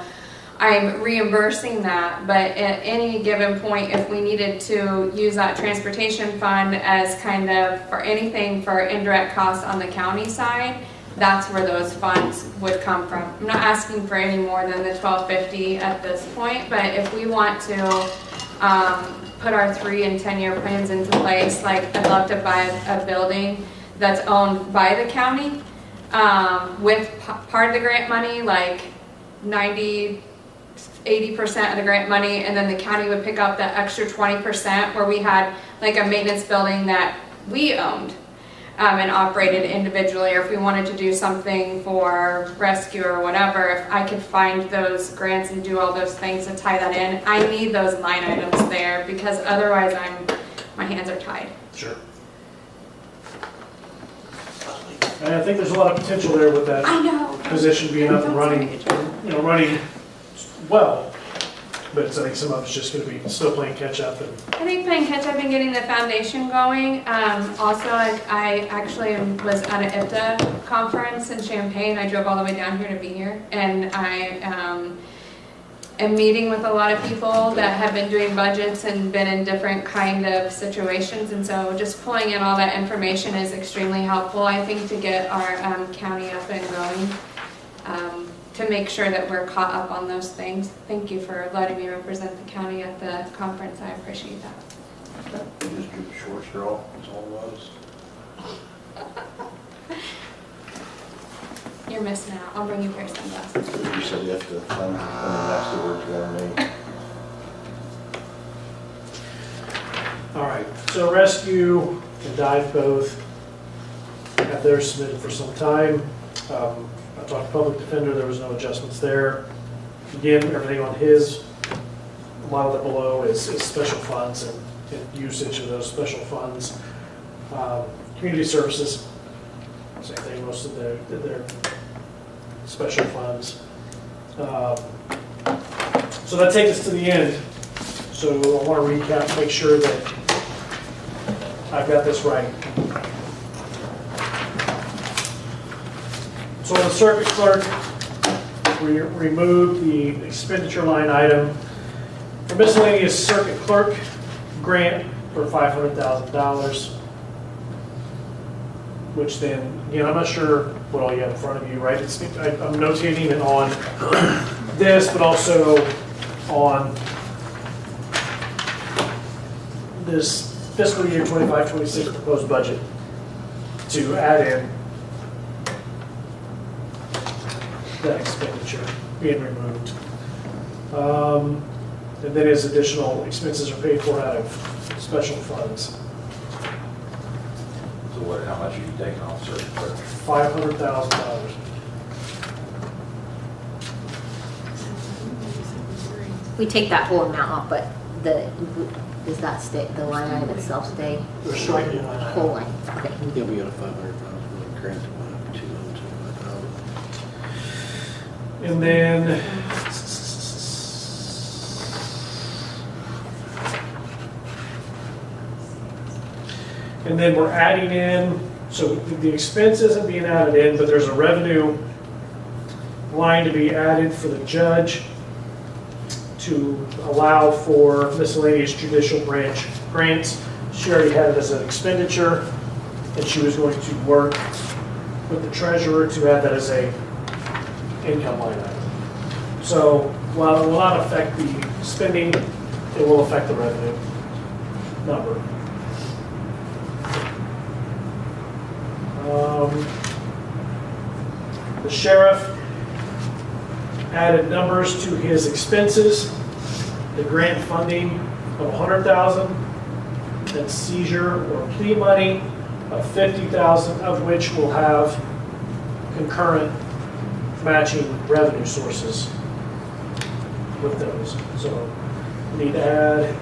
I'm reimbursing that. But at any given point, if we needed to use that transportation fund as kind of for anything for indirect costs on the county side, that's where those funds would come from. I'm not asking for any more than the $1250 at this point, but if we want to put our 3 and 10-year plans into place, like I'd love to buy a building that's owned by the county with part of the grant money, like 90, 80% of the grant money, and then the county would pick up that extra 20% where we had like a maintenance building that we owned. And operated individually, or if we wanted to do something for rescue or whatever, if I could find those grants and do all those things to tie that in, I need those line items there, because otherwise my hands are tied. Sure. And I think there's a lot of potential there with that position being up and running, running well. But I think some of it's just going to be still playing catch up. And I think playing catch up and getting the foundation going. Also, I actually was at an IPTA conference in Champaign. I drove all the way down here to be here, and I am meeting with a lot of people that have been doing budgets and been in different kind of situations. And so, just pulling in all that information is extremely helpful, I think, to get our county up and going. To make sure that we're caught up on those things. Thank you for letting me represent the county at the conference. I appreciate that. You just drew the short straw, that's all it was. You're missing out. I'll bring you a pair of sunglasses. You said you have to find afterwards, you know what I mean? all right, so rescue and dive both have theirs submitted for some time. I talked to Public Defender, there was no adjustments there. Again, everything on his model that below is special funds and usage of those special funds. Community services, same thing, most of their special funds. So that takes us to the end. So I want to recap, make sure that I've got this right. So on the circuit clerk, we removed the expenditure line item for miscellaneous circuit clerk grant for $500,000, which then, again, I'm not sure what all you have in front of you, right? I'm notating it on this, but also on this fiscal year 25-26 proposed budget to add in that expenditure being removed. And then as additional expenses are paid for out of special funds, So what, how much are you taking off certain clerk? $500,000. We take that whole amount off, but does that stay, the line item itself stay? We're striking it on Whole line, okay. Yeah, we got a 500,000 grant, 275,000. And then, we're adding in, so the expense isn't being added in, but there's a revenue line to be added for the judge to allow for miscellaneous judicial branch grants. She already had it as an expenditure, and she was going to work with the treasurer to add that as a income line item. So while it will not affect the spending, it will affect the revenue number. The sheriff added numbers to his expenses. The grant funding of $100,000, and seizure or plea money of $50,000, of which will have concurrent matching revenue sources with those. So we need to add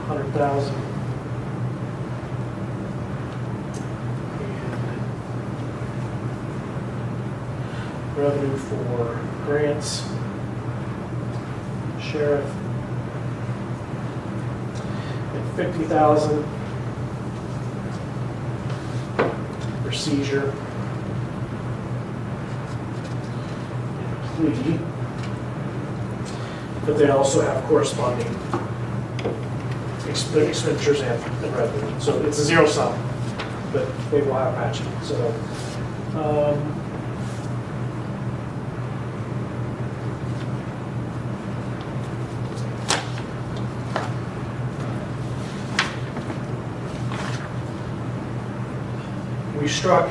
100,000. Revenue for grants, sheriff, and 50,000 for seizure, and plea. But they also have corresponding expenditures and revenue. So it's a zero sum, but they will have matching. So. We struck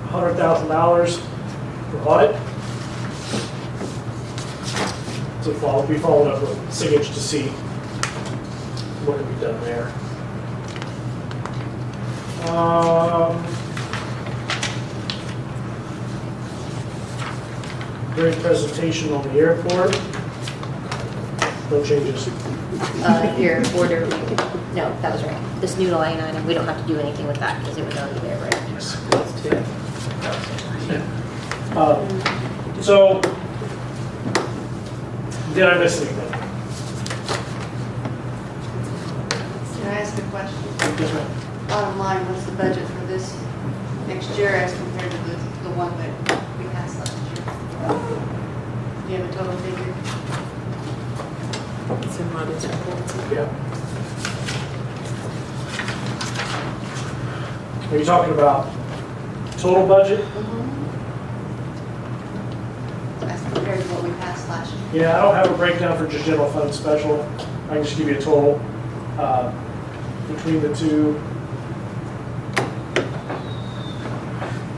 $100,000 for audit. So we followed up with Sigage to see what have we done there. Great presentation on the airport. No changes. Your order, no, that was right. This new line item, we don't have to do anything with that because it was already there, right? Yes. So, did I miss anything? Can I ask a question? Yes, ma'am. Bottom line, what's the budget for this next year as compared to the one that we passed last year? Do you have a total figure? It's in Monty's report. Yeah. Are you talking about total budget? As compared to what we passed last year? Yeah, I don't have a breakdown for just general fund and special. I can just give you a total between the two.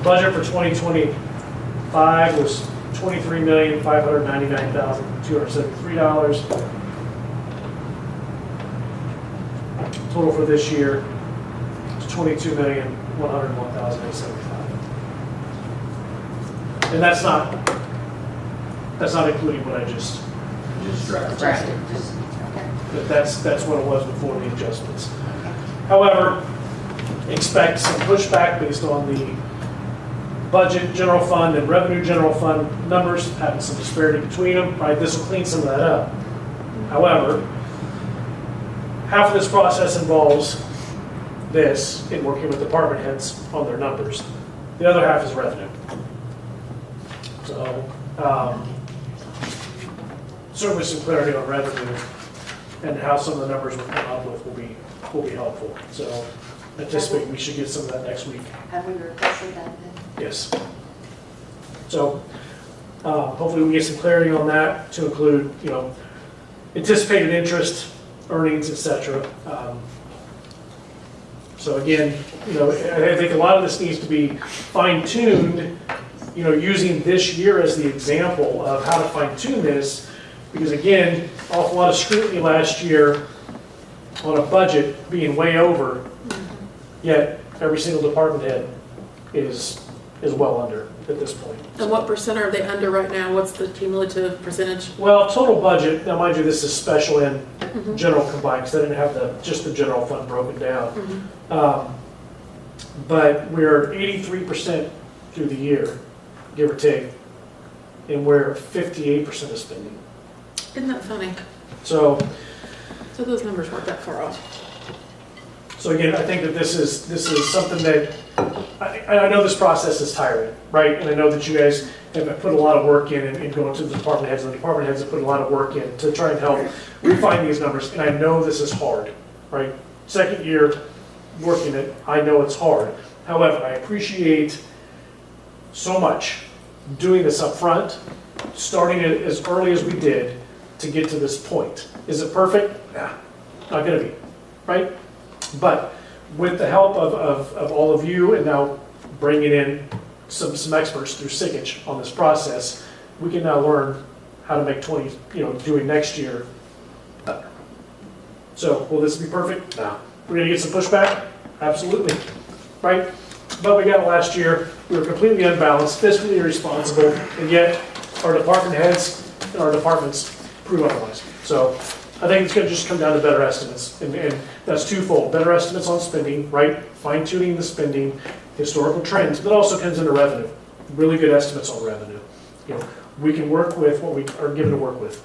Budget for 2025 was $23,599,273. Total for this year is $22,101,875. And that's not including what I just, Right. but that's what it was before the adjustments. However, expect some pushback based on the budget general fund and revenue general fund numbers, having some disparity between them, right? This will clean some of that up. However, half of this process involves this in working with department heads on their numbers. The other half is revenue. So, certainly some clarity on revenue and how some of the numbers we'll come up with will be helpful. So, anticipate we should get some of that next week. Have we requested that then? Yes. So, hopefully we get some clarity on that to include, anticipated interest, earnings, etc. So again, I think a lot of this needs to be fine-tuned, using this year as the example of how to fine-tune this. Because again, awful lot of scrutiny last year on a budget being way over, yet every single department head is well under at this point. And what percent are they under right now? What's the cumulative percentage? Well, total budget, now mind you, this is special and general combined, because I didn't have just the general fund broken down. But we're 83% through the year, give or take, and we're 58% of spending. Isn't that funny? So those numbers weren't that far off. So again, I think that this is something that, I know this process is tiring, right? And I know that you guys have put a lot of work in going to the department heads, and the department heads have put a lot of work in to try and help refine these numbers, and I know this is hard, right? Second year working it, I know it's hard. However, I appreciate so much doing this up front, starting it as early as we did to get to this point. Is it perfect? Nah, not gonna be, right? But with the help of all of you, and now bringing in some experts through Sickage on this process, we can now learn how to make doing next year better. So will this be perfect? No. We're gonna get some pushback? Absolutely, right? But we got it last year. We were completely unbalanced, fiscally irresponsible, and yet our department heads and our departments prove otherwise. So I think it's going to just come down to better estimates, and that's twofold. Better estimates on spending, right? Fine-tuning the spending, historical trends, but also comes into revenue. Really good estimates on revenue. We can work with what we are given to work with.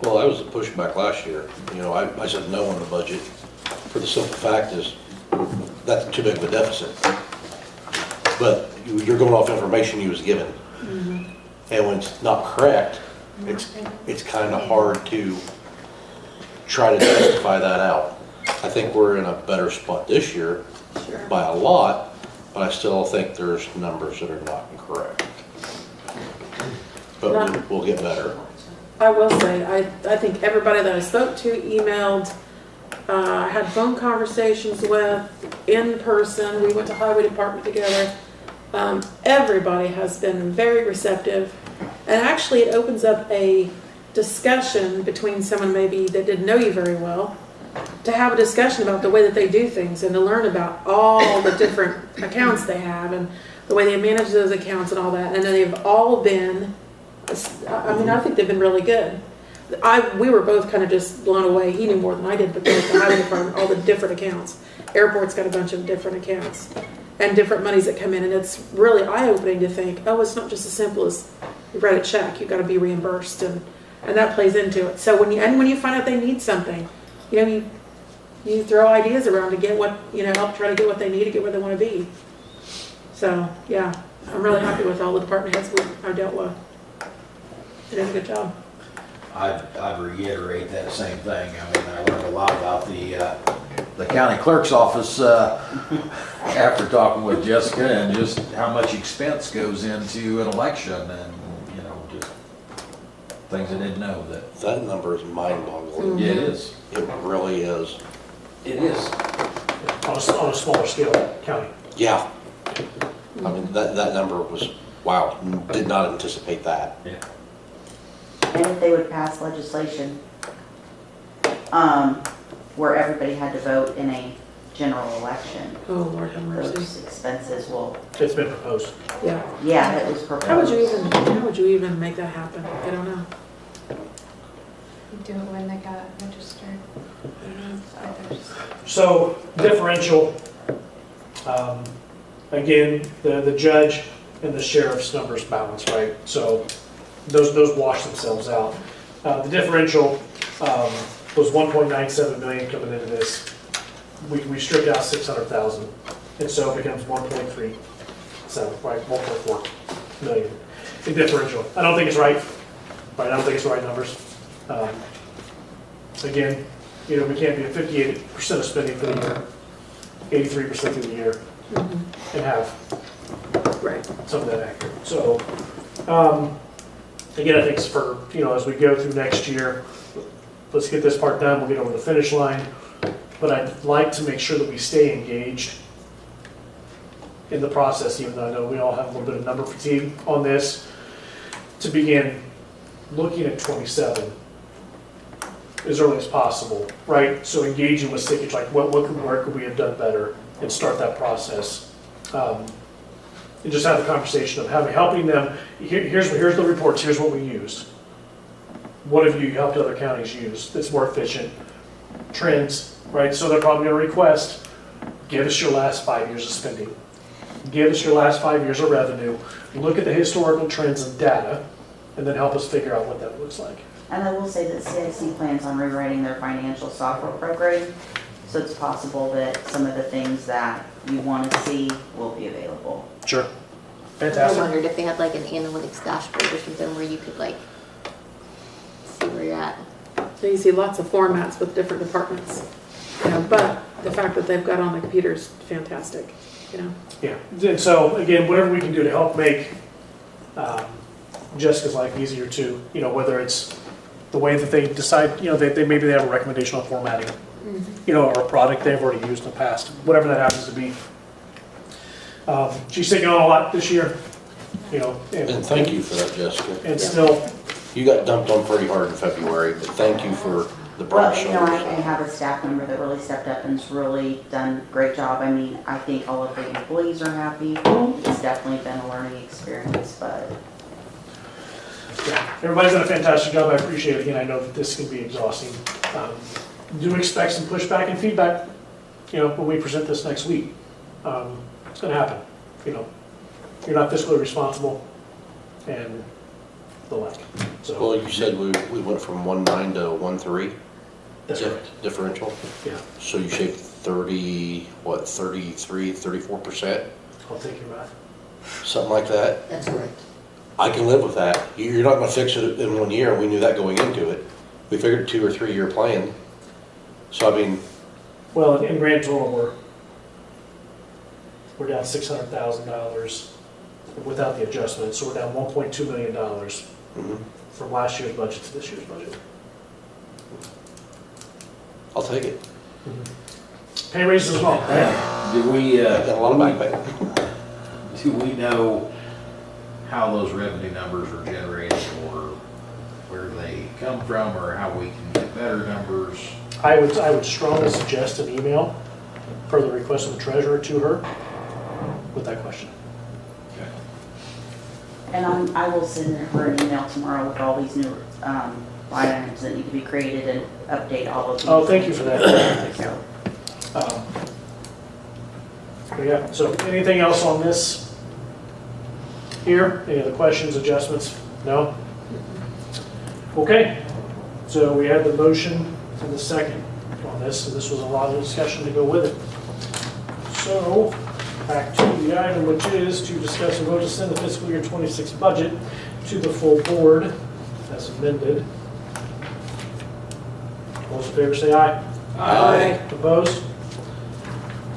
Well, that was the pushback last year. I said no on the budget for the simple fact is that's too big of a deficit. But you're going off information you was given. And when it's not correct, it's kind of hard to try to justify that out. I think we're in a better spot this year by a lot, but I still think there's numbers that are not correct. But we'll get better. I will say, I think everybody that I spoke to, emailed, had phone conversations with, in person, we went to highway department together. Everybody has been very receptive, and actually it opens up a discussion between someone maybe that didn't know you very well, to have a discussion about the way that they do things and to learn about all the different accounts they have and the way they manage those accounts and all that. And then they've all been, I think they've been really good. We were both kind of just blown away. He knew more than I did, but the highway department, all the different accounts. Airport's got a bunch of different accounts and different monies that come in, and it's really eye-opening to think, oh, it's not just as simple as you write a check. You've got to be reimbursed, and that plays into it. So when you find out they need something, you throw ideas around to get what, help try to get what they need to get where they want to be. So yeah, I'm really happy with all the department heads I've dealt with. They did a good job. I'd reiterate that same thing. I learned a lot about the county clerk's office after talking with Jessica, and just how much expense goes into an election, and just things I didn't know. That number is mind-boggling. Yeah, it is. It really is. It is. On a smaller scale county. Yeah. That number was, wow, did not anticipate that. Yeah. And if they would pass legislation where everybody had to vote in a general election, Oh, Lord have mercy. those expenses will, It's been proposed. Yeah. yeah, it was proposed. How would you even make that happen? I don't know. You do it when they got registered. So differential, again, the judge and the sheriff's numbers balance, right? So those wash themselves out. The differential was 1.97 million coming into this. We stripped out 600,000, and so it becomes 1.3, so right, 1.4 million in differential. I don't think it's right. Right, I don't think it's the right numbers. Again, we can't be at 58% of spending for the year, 83% through the year, and have some of that accurate. So, again, I think it's for, as we go through next year, let's get this part done, we'll get over the finish line. but I'd like to make sure that we stay engaged in the process, even though I know we all have a little bit of number fatigue on this, to begin looking at 27 as early as possible, right? So engaging with Sickage, like where could we have done better, and start that process. And just have the conversation of helping them, here's the reports, here's what we used. What have you helped other counties use that's more efficient? Trends, right? So they're probably gonna request, give us your last 5 years of spending. Give us your last 5 years of revenue. Look at the historical trends and data, and then help us figure out what that looks like. And I will say that CIC plans on rewriting their financial software program, so it's possible that some of the things that you want to see will be available. Sure. I Fantastic. wondered if they had like an analytics dashboard or something where you could like see where you're at. So you see lots of formats with different departments, you know, but the fact that they've got on the computer is fantastic, you know. Yeah, and so again, whatever we can do to help make Jessica's life easier too, you know, whether it's the way that they decide, you know, they maybe they have a recommendation on formatting, you know, or a product they've already used in the past, whatever that happens to be. She's taking on a lot this year, you know. And thank you for that, Jessica. And still, You got dumped on pretty hard in February, but thank you for the broad Well, you know, I shoulders. have a staff member that really stepped up and's really done a great job. I mean, I think all of the employees are happy. It's definitely been a learning experience, but yeah, everybody's done a fantastic job. I appreciate it. Again, I know that this can be exhausting. Do expect some pushback and feedback, you know, when we present this next week. It's going to happen. You know, you're not fiscally responsible and the like. So, Well, you said we went from 1.9 to 1.3 that's right. differential. Yeah, So you shaved 34%, I'll take your math. something like that. That's correct. I can live with that. You're not gonna fix it in 1 year, and we knew that going into it. We figured a 2 or 3 year plan. So I mean, Well, in grand total, we're down $600,000 without the adjustment. So we're down $1.2 million mhm, from last year's budget to this year's budget. I'll take it. Pay raises as well, right? Do we, Got a lot of back pay. do we know how those revenue numbers are generated, or where they come from, or how we can get better numbers? I would strongly suggest an email per the request of the treasurer to her with that question. Okay. and I will send her an email tomorrow with all these new line items that need to be created and update all of these. Oh, thank you for that. So, But yeah, so anything else on this here? Any other questions, adjustments? No? Okay, so we had the motion and the second on this, and this was a lot of discussion to go with it. So, back to the item, which is to discuss and vote to send the fiscal year 26 budget to the full board as amended. All those in favor say aye. Aye. Opposed?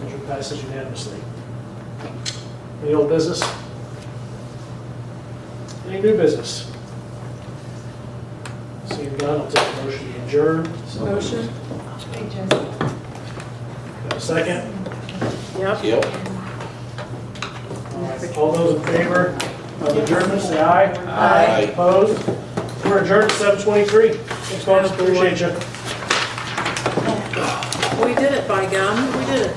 Motion passes unanimously. Any old business? Any new business? Seeing none, I'll take a motion to adjourn. Motion? Hey, Jessica. Got a second? Yep. Yep. All right, all those in favor of adjournment, say aye. Aye. Opposed? We're adjourned at 7:23. Thanks, folks, appreciate you. We did it, by gum, we did it.